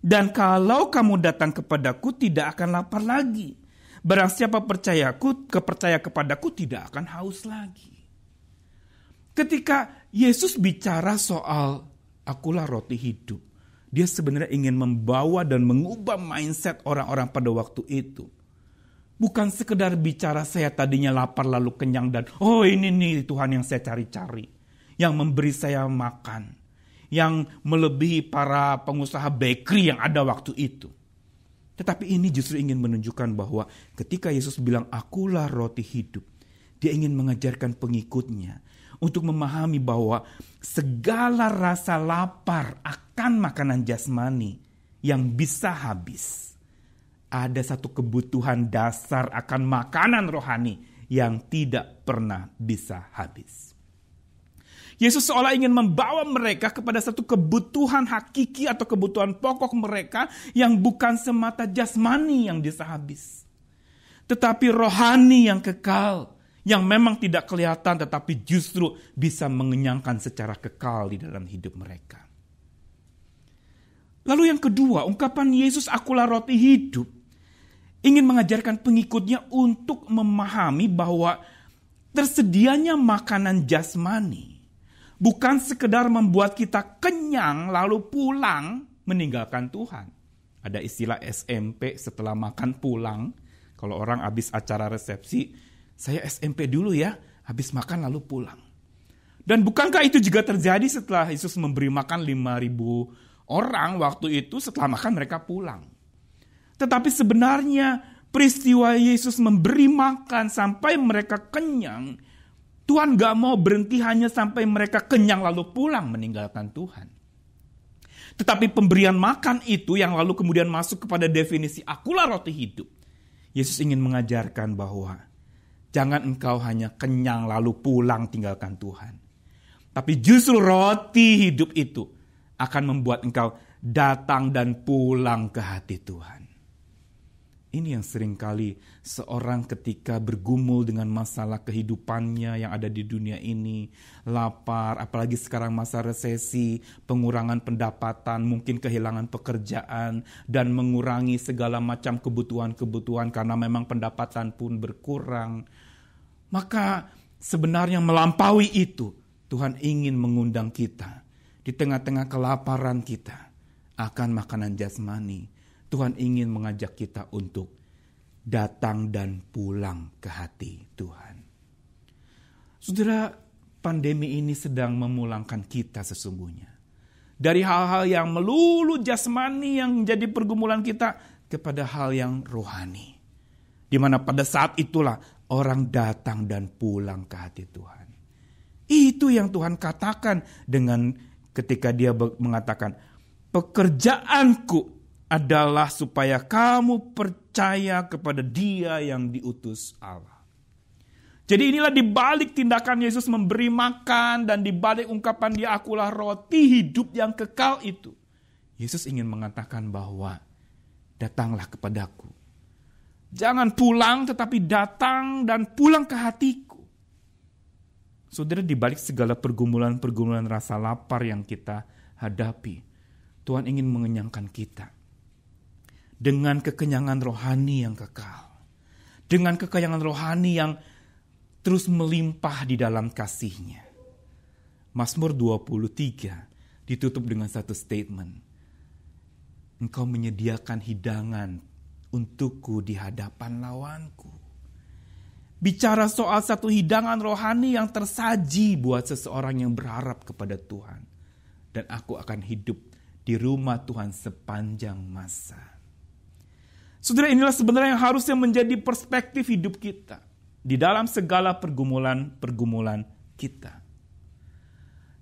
Dan kalau kamu datang kepadaku, tidak akan lapar lagi. Barang siapa percaya kepadaku, tidak akan haus lagi. Ketika Yesus bicara soal akulah roti hidup, dia sebenarnya ingin membawa dan mengubah mindset orang-orang pada waktu itu. Bukan sekedar bicara saya tadinya lapar lalu kenyang dan oh ini nih Tuhan yang saya cari-cari. Yang memberi saya makan. yang melebihi para pengusaha bakery yang ada waktu itu. Tetapi ini justru ingin menunjukkan bahwa ketika Yesus bilang, "Akulah roti hidup," dia ingin mengajarkan pengikutnya untuk memahami bahwa segala rasa lapar akan makanan jasmani yang bisa habis, ada satu kebutuhan dasar akan makanan rohani yang tidak pernah bisa habis. Yesus seolah ingin membawa mereka kepada satu kebutuhan hakiki atau kebutuhan pokok mereka yang bukan semata jasmani yang bisa habis, tetapi rohani yang kekal, yang memang tidak kelihatan tetapi justru bisa mengenyangkan secara kekal di dalam hidup mereka. Lalu yang kedua, ungkapan Yesus, "Akulah roti hidup," ingin mengajarkan pengikutnya untuk memahami bahwa tersedianya makanan jasmani bukan sekedar membuat kita kenyang lalu pulang meninggalkan Tuhan. Ada istilah SMP, setelah makan pulang. Kalau orang habis acara resepsi, "Saya SMP dulu ya, habis makan lalu pulang." Dan bukankah itu juga terjadi setelah Yesus memberi makan 5.000 orang waktu itu, setelah makan mereka pulang. Tetapi sebenarnya peristiwa Yesus memberi makan sampai mereka kenyang, Tuhan gak mau berhenti hanya sampai mereka kenyang lalu pulang meninggalkan Tuhan. Tetapi pemberian makan itu yang lalu kemudian masuk kepada definisi "Akulah roti hidup." Yesus ingin mengajarkan bahwa jangan engkau hanya kenyang lalu pulang tinggalkan Tuhan. Tapi justru roti hidup itu akan membuat engkau datang dan pulang ke hati Tuhan. Ini yang seringkali seorang ketika bergumul dengan masalah kehidupannya yang ada di dunia ini, lapar, apalagi sekarang masa resesi, pengurangan pendapatan, mungkin kehilangan pekerjaan, dan mengurangi segala macam kebutuhan-kebutuhan karena memang pendapatan pun berkurang. Maka sebenarnya melampaui itu, Tuhan ingin mengundang kita di tengah-tengah kelaparan kita akan makanan jasmani. Tuhan ingin mengajak kita untuk datang dan pulang ke hati Tuhan. Saudara, pandemi ini sedang memulangkan kita sesungguhnya. Dari hal-hal yang melulu jasmani yang menjadi pergumulan kita kepada hal yang rohani. Di mana pada saat itulah orang datang dan pulang ke hati Tuhan. Itu yang Tuhan katakan dengan ketika dia mengatakan, "Pekerjaanku adalah supaya kamu percaya kepada Dia yang diutus Allah." Jadi inilah dibalik tindakan Yesus memberi makan dan dibalik ungkapan Dia "Akulah roti hidup yang kekal" itu, Yesus ingin mengatakan bahwa datanglah kepadaku. Jangan pulang tetapi datang dan pulang ke hatiku. Saudara, dibalik segala pergumulan-pergumulan rasa lapar yang kita hadapi, Tuhan ingin mengenyangkan kita dengan kekenyangan rohani yang kekal. Dengan kekenyangan rohani yang terus melimpah di dalam kasih-Nya. Mazmur 23 ditutup dengan satu statement. "Engkau menyediakan hidangan untukku di hadapan lawanku." Bicara soal satu hidangan rohani yang tersaji buat seseorang yang berharap kepada Tuhan. Dan aku akan hidup di rumah Tuhan sepanjang masa. Saudara, inilah sebenarnya yang harusnya menjadi perspektif hidup kita di dalam segala pergumulan kita.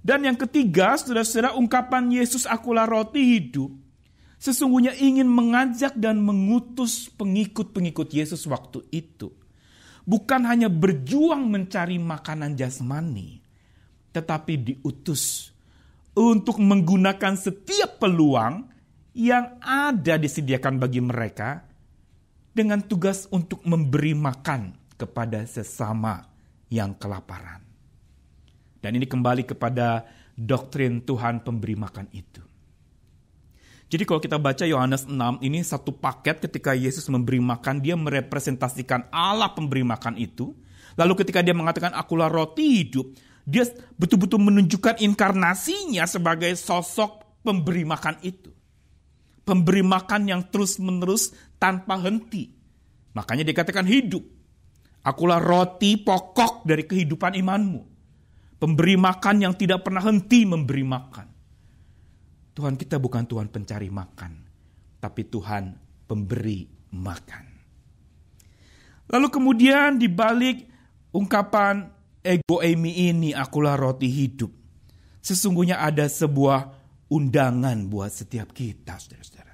Dan yang ketiga, saudara-saudara, ungkapan Yesus "Akulah roti hidup" sesungguhnya ingin mengajak dan mengutus pengikut-pengikut Yesus waktu itu. Bukan hanya berjuang mencari makanan jasmani, tetapi diutus untuk menggunakan setiap peluang yang ada disediakan bagi mereka dengan tugas untuk memberi makan kepada sesama yang kelaparan. Dan ini kembali kepada doktrin Tuhan pemberi makan itu. Jadi kalau kita baca Yohanes 6, ini satu paket ketika Yesus memberi makan, dia merepresentasikan Allah pemberi makan itu. Lalu ketika dia mengatakan "Akulah roti hidup", dia betul-betul menunjukkan inkarnasinya sebagai sosok pemberi makan itu. Pemberi makan yang terus-menerus tanpa henti. Makanya dikatakan hidup. "Akulah roti pokok dari kehidupan imanmu." Pemberi makan yang tidak pernah henti memberi makan. Tuhan kita bukan Tuhan pencari makan, tapi Tuhan pemberi makan. Lalu kemudian di balik ungkapan ego eimi ini, akulah roti hidup, sesungguhnya ada sebuah undangan buat setiap kita, saudara-saudara.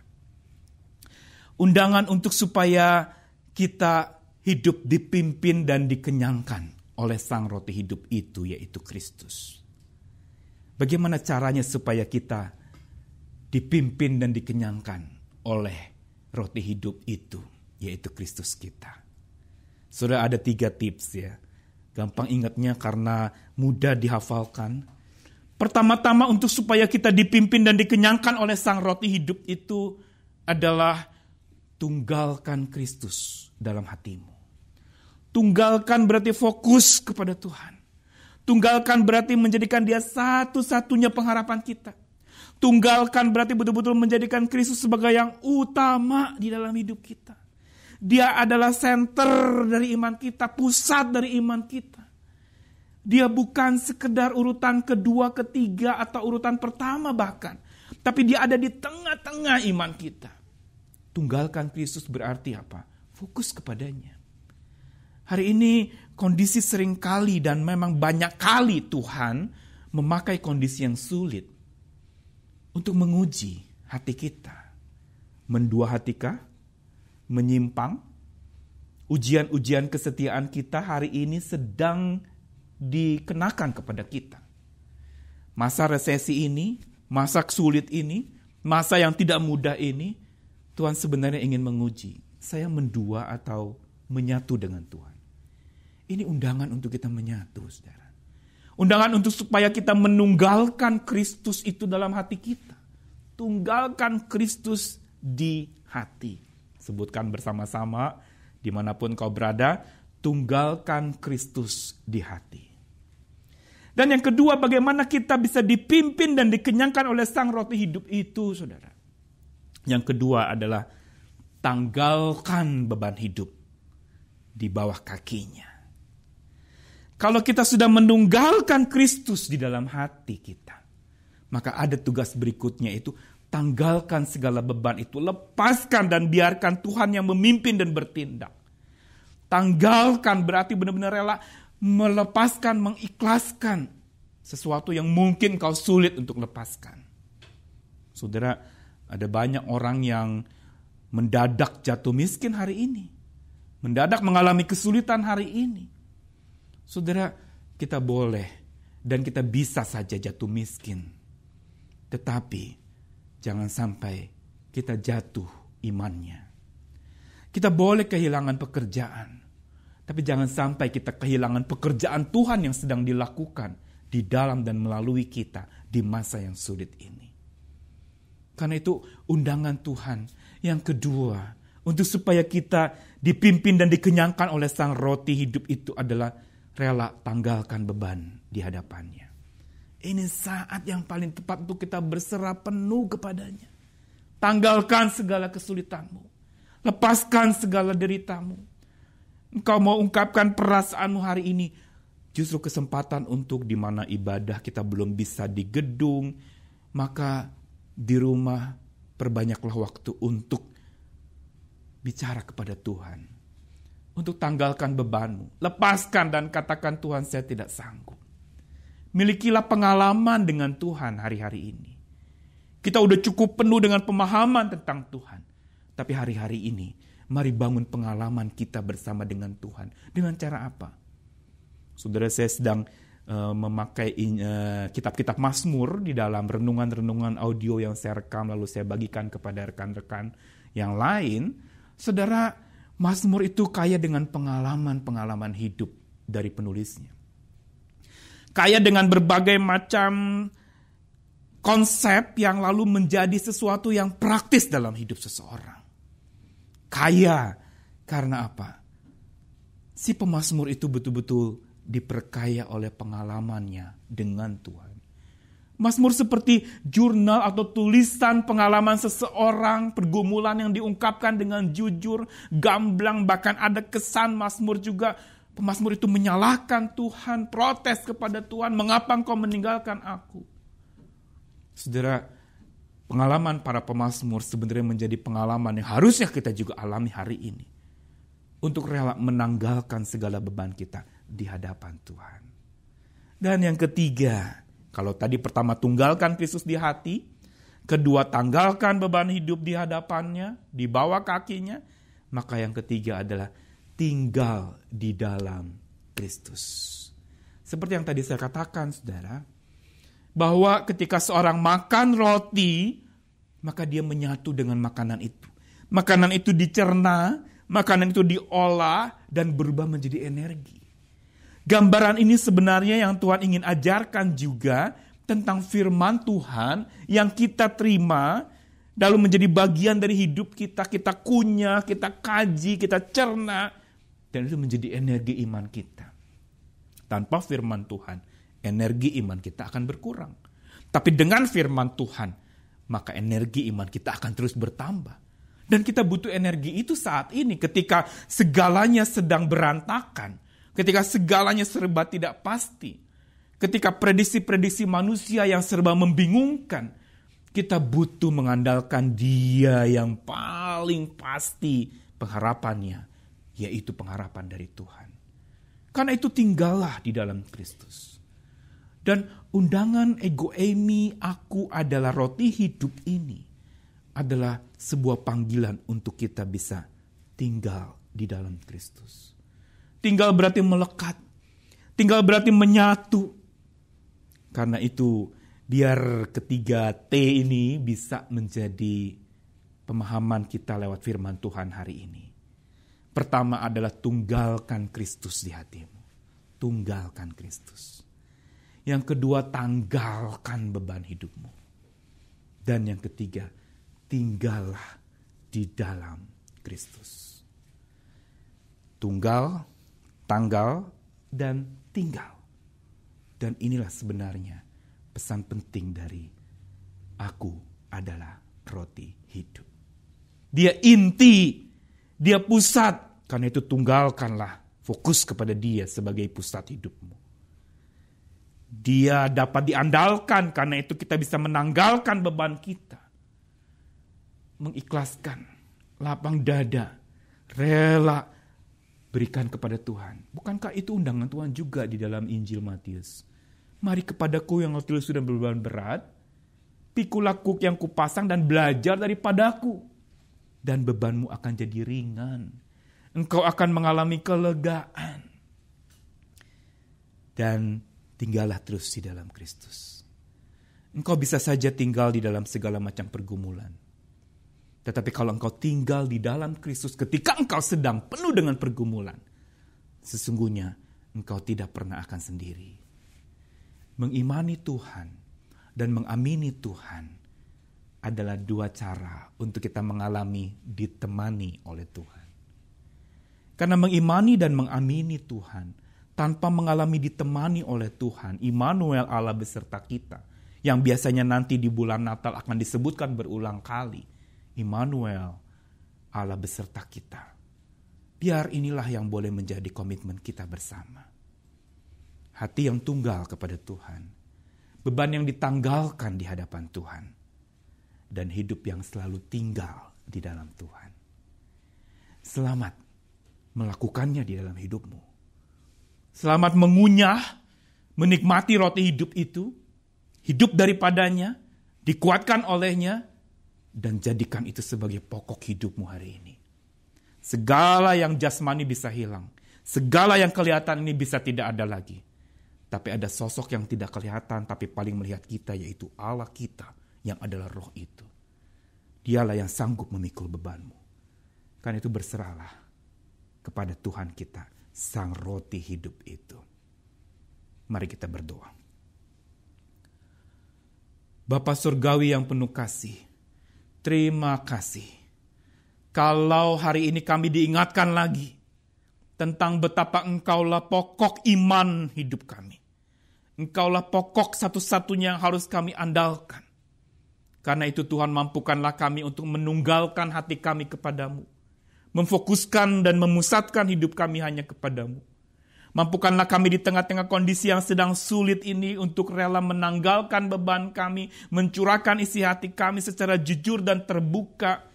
Undangan untuk supaya kita hidup dipimpin dan dikenyangkan oleh sang roti hidup itu, yaitu Kristus. Bagaimana caranya supaya kita dipimpin dan dikenyangkan oleh roti hidup itu, yaitu Kristus kita? Sudah ada 3 tips ya. Gampang ingatnya karena mudah dihafalkan. Pertama-tama untuk supaya kita dipimpin dan dikenyangkan oleh sang roti hidup itu adalah tunggalkan Kristus dalam hatimu. Tunggalkan berarti fokus kepada Tuhan. Tunggalkan berarti menjadikan Dia satu-satunya pengharapan kita. Tunggalkan berarti betul-betul menjadikan Kristus sebagai yang utama di dalam hidup kita. Dia adalah center dari iman kita, pusat dari iman kita. Dia bukan sekedar urutan kedua, ketiga, atau urutan pertama bahkan. Tapi Dia ada di tengah-tengah iman kita. Tunggalkan Kristus berarti apa? Fokus kepadanya. Hari ini kondisi seringkali dan memang banyak kali Tuhan memakai kondisi yang sulit untuk menguji hati kita. Mendua hatikah? Menyimpang? Ujian-ujian kesetiaan kita hari ini sedang dikenakan kepada kita. Masa resesi ini, masa sulit ini, masa yang tidak mudah ini, Tuhan sebenarnya ingin menguji. Saya mendua atau menyatu dengan Tuhan. Ini undangan untuk kita menyatu, saudara. Undangan untuk supaya kita menunggalkan Kristus itu dalam hati kita. Tunggalkan Kristus di hati. Sebutkan bersama-sama, dimanapun kau berada, tunggalkan Kristus di hati. Dan yang kedua, bagaimana kita bisa dipimpin dan dikenyangkan oleh sang roti hidup itu, saudara. Yang kedua adalah tanggalkan beban hidup di bawah kakinya. Kalau kita sudah menunggalkan Kristus di dalam hati kita, maka ada tugas berikutnya, itu tanggalkan segala beban itu. Lepaskan dan biarkan Tuhan yang memimpin dan bertindak. Tanggalkan berarti benar-benar rela melepaskan, mengikhlaskan sesuatu yang mungkin kau sulit untuk lepaskan. Saudara, ada banyak orang yang mendadak jatuh miskin hari ini. Mendadak mengalami kesulitan hari ini. Saudara, kita boleh dan kita bisa saja jatuh miskin. Tetapi jangan sampai kita jatuh imannya. Kita boleh kehilangan pekerjaan. Tapi jangan sampai kita kehilangan pekerjaan Tuhan yang sedang dilakukan di dalam dan melalui kita di masa yang sulit ini. Karena itu undangan Tuhan yang kedua untuk supaya kita dipimpin dan dikenyangkan oleh sang roti hidup itu adalah rela tanggalkan beban di hadapannya. Ini saat yang paling tepat untuk kita berserah penuh kepadanya. Tanggalkan segala kesulitanmu. Lepaskan segala deritamu. Engkau mau ungkapkan perasaanmu hari ini. Justru kesempatan untuk di mana ibadah kita belum bisa di gedung. Maka di rumah perbanyaklah waktu untuk bicara kepada Tuhan. Untuk tanggalkan bebanmu. Lepaskan dan katakan, Tuhan, saya tidak sanggup. Milikilah pengalaman dengan Tuhan hari-hari ini. Kita udah cukup penuh dengan pemahaman tentang Tuhan. Tapi hari-hari ini, mari bangun pengalaman kita bersama dengan Tuhan. Dengan cara apa? Saudara, saya sedang memakai kitab-kitab Mazmur di dalam renungan-renungan audio yang saya rekam lalu saya bagikan kepada rekan-rekan yang lain. Saudara, Mazmur itu kaya dengan pengalaman-pengalaman hidup dari penulisnya. Kaya dengan berbagai macam konsep yang lalu menjadi sesuatu yang praktis dalam hidup seseorang. Kaya karena apa? Si pemazmur itu betul-betul diperkaya oleh pengalamannya dengan Tuhan. Mazmur seperti jurnal atau tulisan pengalaman seseorang, pergumulan yang diungkapkan dengan jujur, gamblang, bahkan ada kesan mazmur juga. Pemazmur itu menyalahkan Tuhan, protes kepada Tuhan, mengapa engkau meninggalkan aku? Saudara, Pengalaman para pemazmur sebenarnya menjadi pengalaman yang harusnya kita juga alami hari ini. Untuk rela menanggalkan segala beban kita di hadapan Tuhan. Dan yang ketiga, kalau tadi pertama tunggalkan Kristus di hati, kedua tanggalkan beban hidup di hadapannya, di bawah kakinya, maka yang ketiga adalah tinggal di dalam Kristus. Seperti yang tadi saya katakan, saudara, bahwa ketika seorang makan roti, maka dia menyatu dengan makanan itu. Makanan itu dicerna, makanan itu diolah dan berubah menjadi energi. Gambaran ini sebenarnya yang Tuhan ingin ajarkan juga tentang firman Tuhan yang kita terima, lalu menjadi bagian dari hidup kita, kita kunyah, kita kaji, kita cerna, dan itu menjadi energi iman kita. Tanpa firman Tuhan, energi iman kita akan berkurang. Tapi dengan firman Tuhan, maka energi iman kita akan terus bertambah. Dan kita butuh energi itu saat ini ketika segalanya sedang berantakan, ketika segalanya serba tidak pasti, ketika prediksi-prediksi manusia yang serba membingungkan, kita butuh mengandalkan Dia yang paling pasti pengharapannya, yaitu pengharapan dari Tuhan. Karena itu tinggallah di dalam Kristus. Dan undangan Ego Eimi, aku adalah roti hidup ini, adalah sebuah panggilan untuk kita bisa tinggal di dalam Kristus. Tinggal berarti melekat. Tinggal berarti menyatu. Karena itu biar ketiga T ini bisa menjadi pemahaman kita lewat firman Tuhan hari ini. Pertama adalah tunggalkan Kristus di hatimu. Tunggalkan Kristus. Yang kedua, tanggalkan beban hidupmu. Dan yang ketiga, tinggallah di dalam Kristus. Tunggal, tanggal, dan tinggal. Dan inilah sebenarnya pesan penting dari aku adalah roti hidup. Dia inti, dia pusat. Karena itu tunggalkanlah, fokus kepada Dia sebagai pusat hidupmu. Dia dapat diandalkan, karena itu kita bisa menanggalkan beban kita. Mengikhlaskan, lapang dada, rela berikan kepada Tuhan. Bukankah itu undangan Tuhan juga di dalam Injil Matius? Mari kepadaku yang letih sudah berbeban berat, pikulah kuk yang kupasang dan belajar daripadaku. Dan bebanmu akan jadi ringan. Engkau akan mengalami kelegaan. Dan tinggallah terus di dalam Kristus. Engkau bisa saja tinggal di dalam segala macam pergumulan. Tetapi kalau engkau tinggal di dalam Kristus ketika engkau sedang penuh dengan pergumulan, sesungguhnya engkau tidak pernah akan sendiri. Mengimani Tuhan dan mengamini Tuhan adalah dua cara untuk kita mengalami ditemani oleh Tuhan. Karena mengimani dan mengamini Tuhan tanpa mengalami ditemani oleh Tuhan, Immanuel, Allah beserta kita, yang biasanya nanti di bulan Natal akan disebutkan berulang kali, Immanuel, Allah beserta kita. Biar inilah yang boleh menjadi komitmen kita bersama. Hati yang tunggal kepada Tuhan, beban yang ditanggalkan di hadapan Tuhan, dan hidup yang selalu tinggal di dalam Tuhan. Selamat melakukannya di dalam hidupmu. Selamat mengunyah, menikmati roti hidup itu, hidup daripadanya, dikuatkan olehnya, dan jadikan itu sebagai pokok hidupmu hari ini. Segala yang jasmani bisa hilang, segala yang kelihatan ini bisa tidak ada lagi. Tapi ada sosok yang tidak kelihatan, tapi paling melihat kita, yaitu Allah kita, yang adalah roh itu. Dialah yang sanggup memikul bebanmu. Karena itu berserahlah kepada Tuhan kita, Sang roti hidup itu. Mari kita berdoa. Bapa Surgawi yang penuh kasih, terima kasih. Kalau hari ini kami diingatkan lagi tentang betapa Engkaulah pokok iman hidup kami. Engkaulah pokok satu-satunya yang harus kami andalkan. Karena itu Tuhan, mampukanlah kami untuk menunggalkan hati kami kepadamu. Memfokuskan dan memusatkan hidup kami hanya kepadamu. Mampukanlah kami di tengah-tengah kondisi yang sedang sulit ini untuk rela menanggalkan beban kami, mencurahkan isi hati kami secara jujur dan terbuka,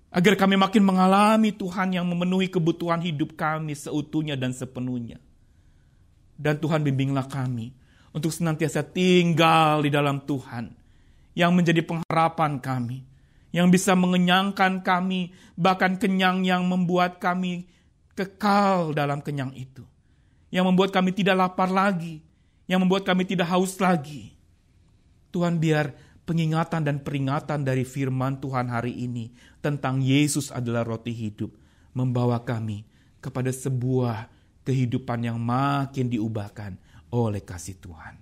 agar kami makin mengalami Tuhan yang memenuhi kebutuhan hidup kami seutuhnya dan sepenuhnya. Dan Tuhan bimbinglah kami untuk senantiasa tinggal di dalam Tuhan, yang menjadi pengharapan kami, yang bisa mengenyangkan kami, bahkan kenyang yang membuat kami kekal dalam kenyang itu. Yang membuat kami tidak lapar lagi, yang membuat kami tidak haus lagi. Tuhan, biar pengingatan dan peringatan dari firman Tuhan hari ini tentang Yesus adalah roti hidup membawa kami kepada sebuah kehidupan yang makin diubahkan oleh kasih Tuhan.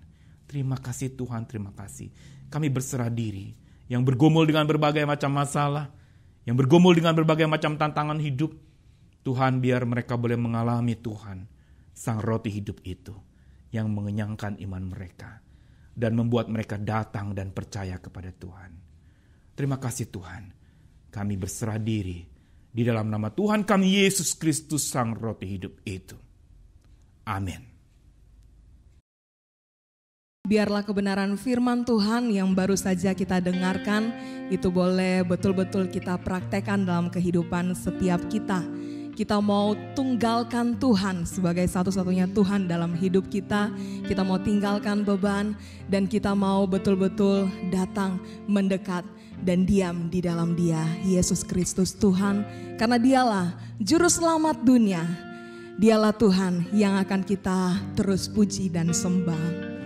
Terima kasih Tuhan, terima kasih. Kami berserah diri, yang bergumul dengan berbagai macam masalah, yang bergumul dengan berbagai macam tantangan hidup. Tuhan, biar mereka boleh mengalami Tuhan, Sang roti hidup itu yang mengenyangkan iman mereka dan membuat mereka datang dan percaya kepada Tuhan. Terima kasih Tuhan. Kami berserah diri di dalam nama Tuhan kami Yesus Kristus, Sang roti hidup itu. Amin. Biarlah kebenaran firman Tuhan yang baru saja kita dengarkan itu boleh betul-betul kita praktekkan dalam kehidupan setiap kita. Kita mau tunggalkan Tuhan sebagai satu-satunya Tuhan dalam hidup kita. Kita mau tinggalkan beban dan kita mau betul-betul datang, mendekat dan diam di dalam Dia, Yesus Kristus Tuhan. Karena Dialah Juru Selamat dunia. Dialah Tuhan yang akan kita terus puji dan sembah.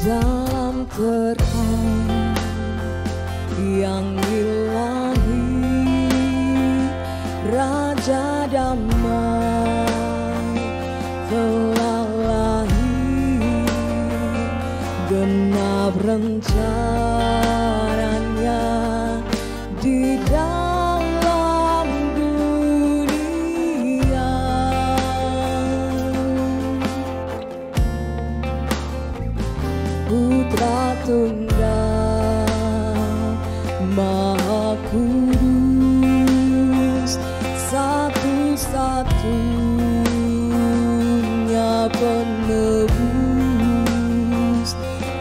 Dalam terang yang ilahi, Raja damai telah lahir, genap rencananya di dalam dunia. Putra Tunggal Maha Kudus, satu-satunya penebus,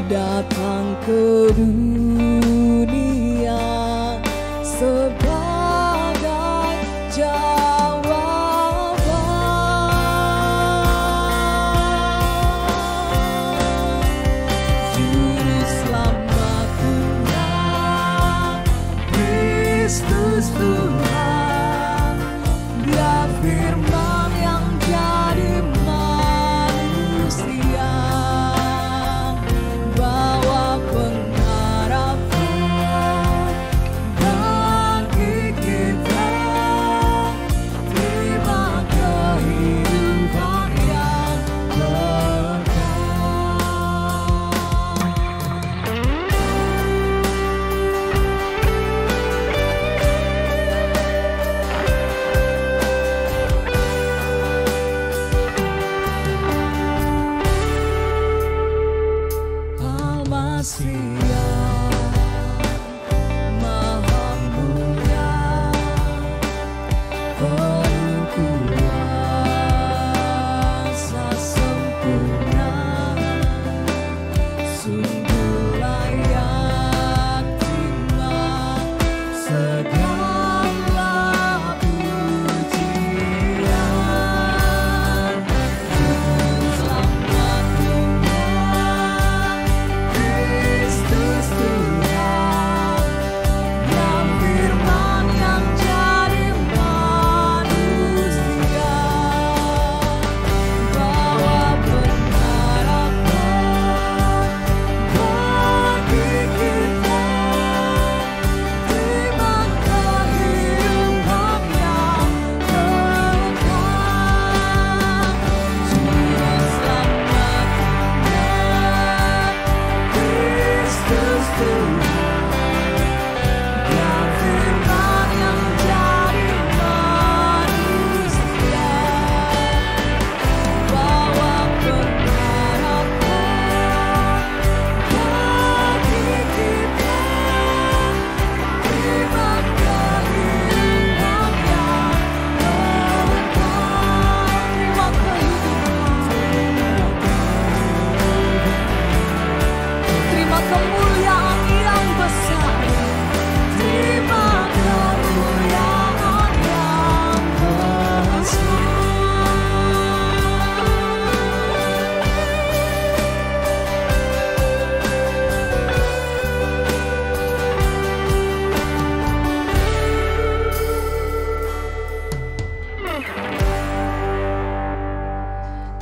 datang ke dunia sebagai jawaban. Juru Selamat dunia, Kristus Tuhan, Dia firman yang jadi manusia, bawa pengharapan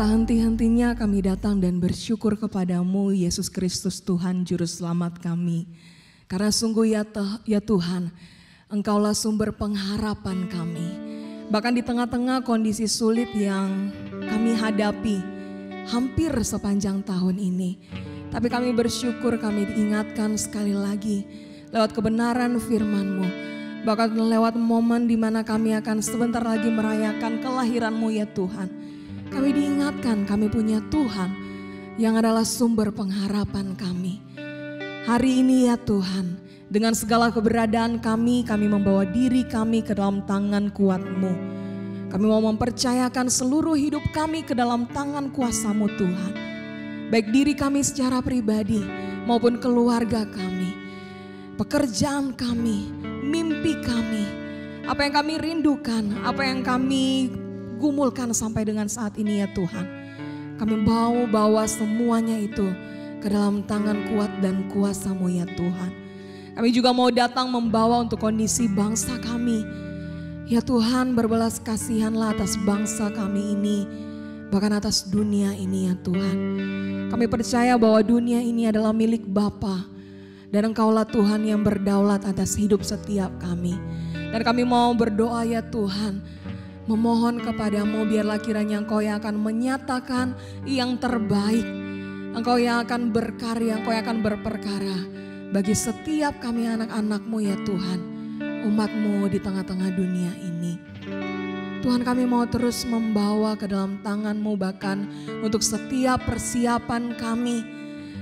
Tak henti-hentinya kami datang dan bersyukur kepadamu Yesus Kristus Tuhan Juru Selamat kami. Karena sungguh ya Tuhan, Engkaulah sumber pengharapan kami. Bahkan di tengah-tengah kondisi sulit yang kami hadapi hampir sepanjang tahun ini. Tapi kami bersyukur kami diingatkan sekali lagi lewat kebenaran firman-Mu. Bahkan lewat momen di mana kami akan sebentar lagi merayakan kelahiran-Mu ya Tuhan. Kami diingatkan kami punya Tuhan yang adalah sumber pengharapan kami. Hari ini ya Tuhan, dengan segala keberadaan kami membawa diri kami ke dalam tangan kuat-Mu. Kami mau mempercayakan seluruh hidup kami ke dalam tangan kuasa-Mu Tuhan. Baik diri kami secara pribadi maupun keluarga kami, pekerjaan kami, mimpi kami, apa yang kami rindukan, apa yang kami gumulkan sampai dengan saat ini ya Tuhan. Kami mau bawa semuanya itu ke dalam tangan kuat dan kuasa-Mu ya Tuhan. Kami juga mau datang membawa untuk kondisi bangsa kami. Ya Tuhan, berbelas kasihanlah atas bangsa kami ini, bahkan atas dunia ini ya Tuhan. Kami percaya bahwa dunia ini adalah milik Bapa, dan Engkaulah Tuhan yang berdaulat atas hidup setiap kami. Dan kami mau berdoa ya Tuhan, memohon kepadamu biarlah kiranya Engkau yang akan menyatakan yang terbaik. Engkau yang akan berkarya, Engkau yang akan berperkara bagi setiap kami anak-anak-Mu ya Tuhan, umat-Mu di tengah-tengah dunia ini. Tuhan, kami mau terus membawa ke dalam tangan-Mu bahkan untuk setiap persiapan kami.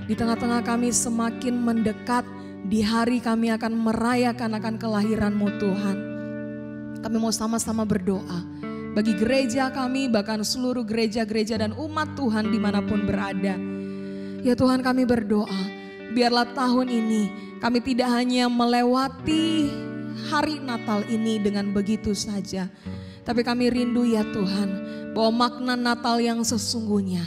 Di tengah-tengah kami semakin mendekat di hari kami akan merayakan akan kelahiran-Mu Tuhan. Kami mau sama-sama berdoa bagi gereja kami, bahkan seluruh gereja-gereja dan umat Tuhan dimanapun berada. Ya Tuhan, kami berdoa, biarlah tahun ini kami tidak hanya melewati hari Natal ini dengan begitu saja. Tapi kami rindu ya Tuhan, bahwa makna Natal yang sesungguhnya,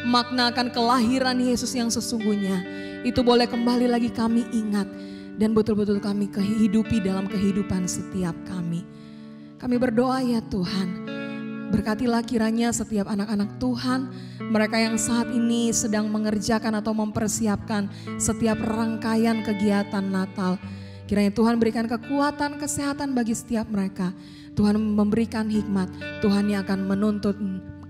makna akan kelahiran Yesus yang sesungguhnya, itu boleh kembali lagi kami ingat dan betul-betul kami kehidupi dalam kehidupan setiap kami. Kami berdoa ya Tuhan, berkatilah kiranya setiap anak-anak Tuhan, mereka yang saat ini sedang mengerjakan atau mempersiapkan setiap rangkaian kegiatan Natal. Kiranya Tuhan berikan kekuatan, kesehatan bagi setiap mereka. Tuhan memberikan hikmat, Tuhan yang akan menuntut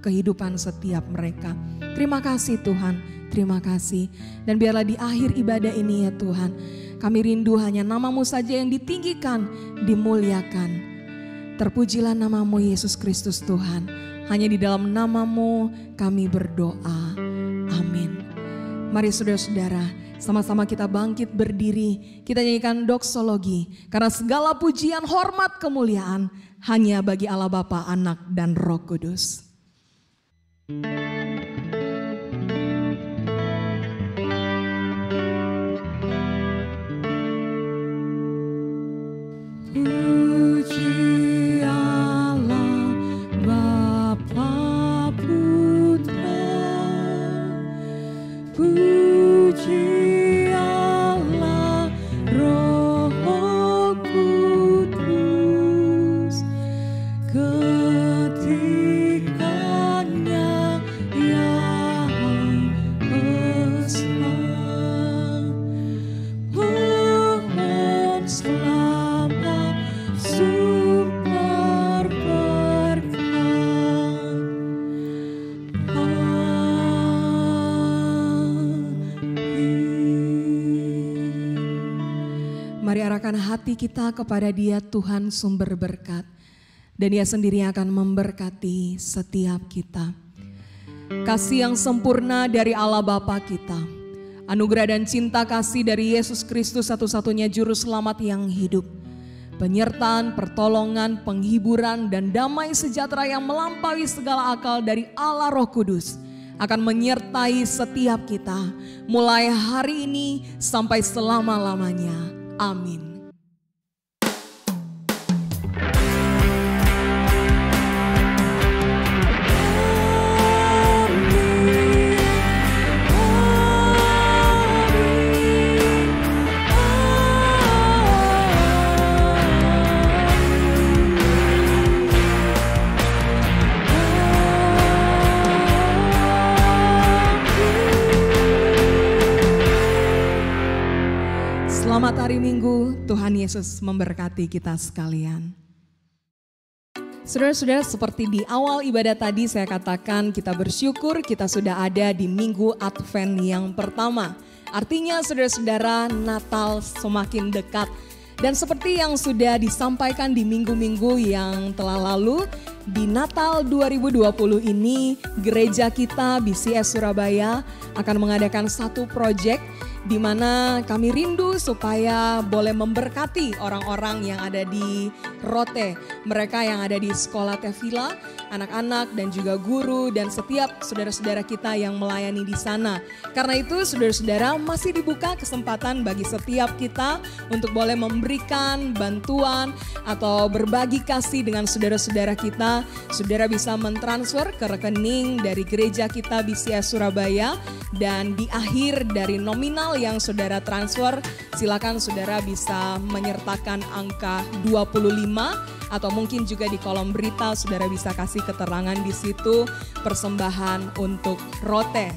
kehidupan setiap mereka. Terima kasih Tuhan, terima kasih. Dan biarlah di akhir ibadah ini ya Tuhan, kami rindu hanya nama-Mu saja yang ditinggikan, dimuliakan. Terpujilah nama-Mu Yesus Kristus Tuhan. Hanya di dalam nama-Mu kami berdoa. Amin. Mari saudara-saudara, sama-sama kita bangkit berdiri. Kita nyanyikan doksologi. Karena segala pujian, hormat, kemuliaan hanya bagi Allah Bapa, Anak, dan Roh Kudus. Mari arahkan hati kita kepada Dia Tuhan sumber berkat. Dan Dia sendiri akan memberkati setiap kita. Kasih yang sempurna dari Allah Bapa kita. Anugerah dan cinta kasih dari Yesus Kristus satu-satunya Juru Selamat yang hidup. Penyertaan, pertolongan, penghiburan, dan damai sejahtera yang melampaui segala akal dari Allah Roh Kudus akan menyertai setiap kita. Mulai hari ini sampai selama-lamanya. Amin. Tuhan Yesus memberkati kita sekalian. Saudara-saudara, seperti di awal ibadah tadi saya katakan, kita bersyukur kita sudah ada di minggu Advent yang pertama. Artinya saudara-saudara, Natal semakin dekat. Dan seperti yang sudah disampaikan di minggu-minggu yang telah lalu, di Natal 2020 ini gereja kita BCS Surabaya akan mengadakan satu proyek di mana kami rindu supaya boleh memberkati orang-orang yang ada di Rote, mereka yang ada di sekolah Tevila, anak-anak dan juga guru dan setiap saudara-saudara kita yang melayani di sana. Karena itu saudara-saudara, masih dibuka kesempatan bagi setiap kita untuk boleh memberikan bantuan atau berbagi kasih dengan saudara-saudara kita. Saudara bisa mentransfer ke rekening dari gereja kita BCS Surabaya, dan di akhir dari nominal yang saudara transfer, silakan saudara bisa menyertakan angka 25 atau mungkin juga di kolom berita saudara bisa kasih keterangan di situ persembahan untuk Rote.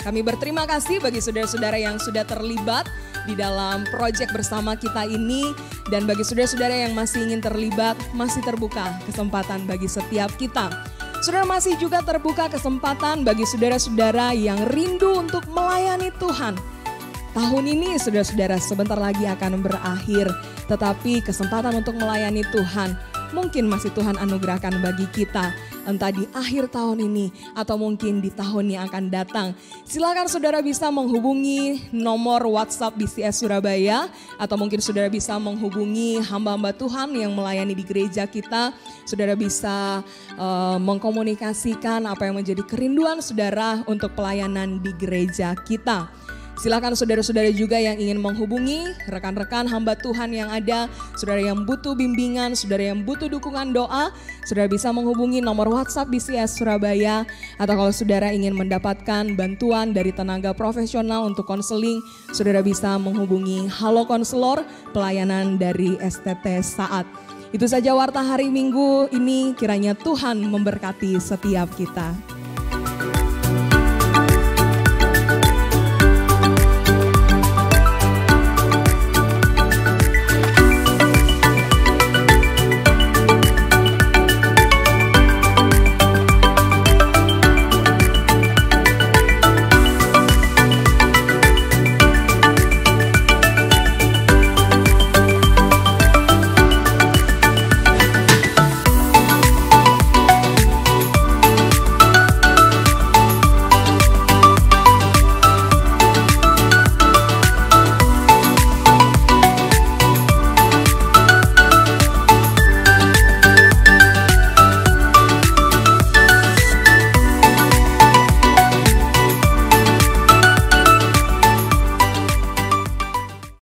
Kami berterima kasih bagi saudara-saudara yang sudah terlibat di dalam proyek bersama kita ini, dan bagi saudara-saudara yang masih ingin terlibat, masih terbuka kesempatan bagi setiap kita. Saudara, masih juga terbuka kesempatan bagi saudara-saudara yang rindu untuk melayani Tuhan. Tahun ini saudara-saudara sebentar lagi akan berakhir, tetapi kesempatan untuk melayani Tuhan mungkin masih Tuhan anugerahkan bagi kita, entah di akhir tahun ini atau mungkin di tahun yang akan datang. Silakan saudara bisa menghubungi nomor WhatsApp BCS Surabaya, atau mungkin saudara bisa menghubungi hamba-hamba Tuhan yang melayani di gereja kita. Saudara bisa mengkomunikasikan apa yang menjadi kerinduan saudara untuk pelayanan di gereja kita. Silakan saudara-saudara juga yang ingin menghubungi rekan-rekan hamba Tuhan yang ada, saudara yang butuh bimbingan, saudara yang butuh dukungan doa, saudara bisa menghubungi nomor WhatsApp BCS Surabaya, atau kalau saudara ingin mendapatkan bantuan dari tenaga profesional untuk konseling, saudara bisa menghubungi Halo Konselor, pelayanan dari STT Saat. Itu saja warta hari Minggu ini, kiranya Tuhan memberkati setiap kita.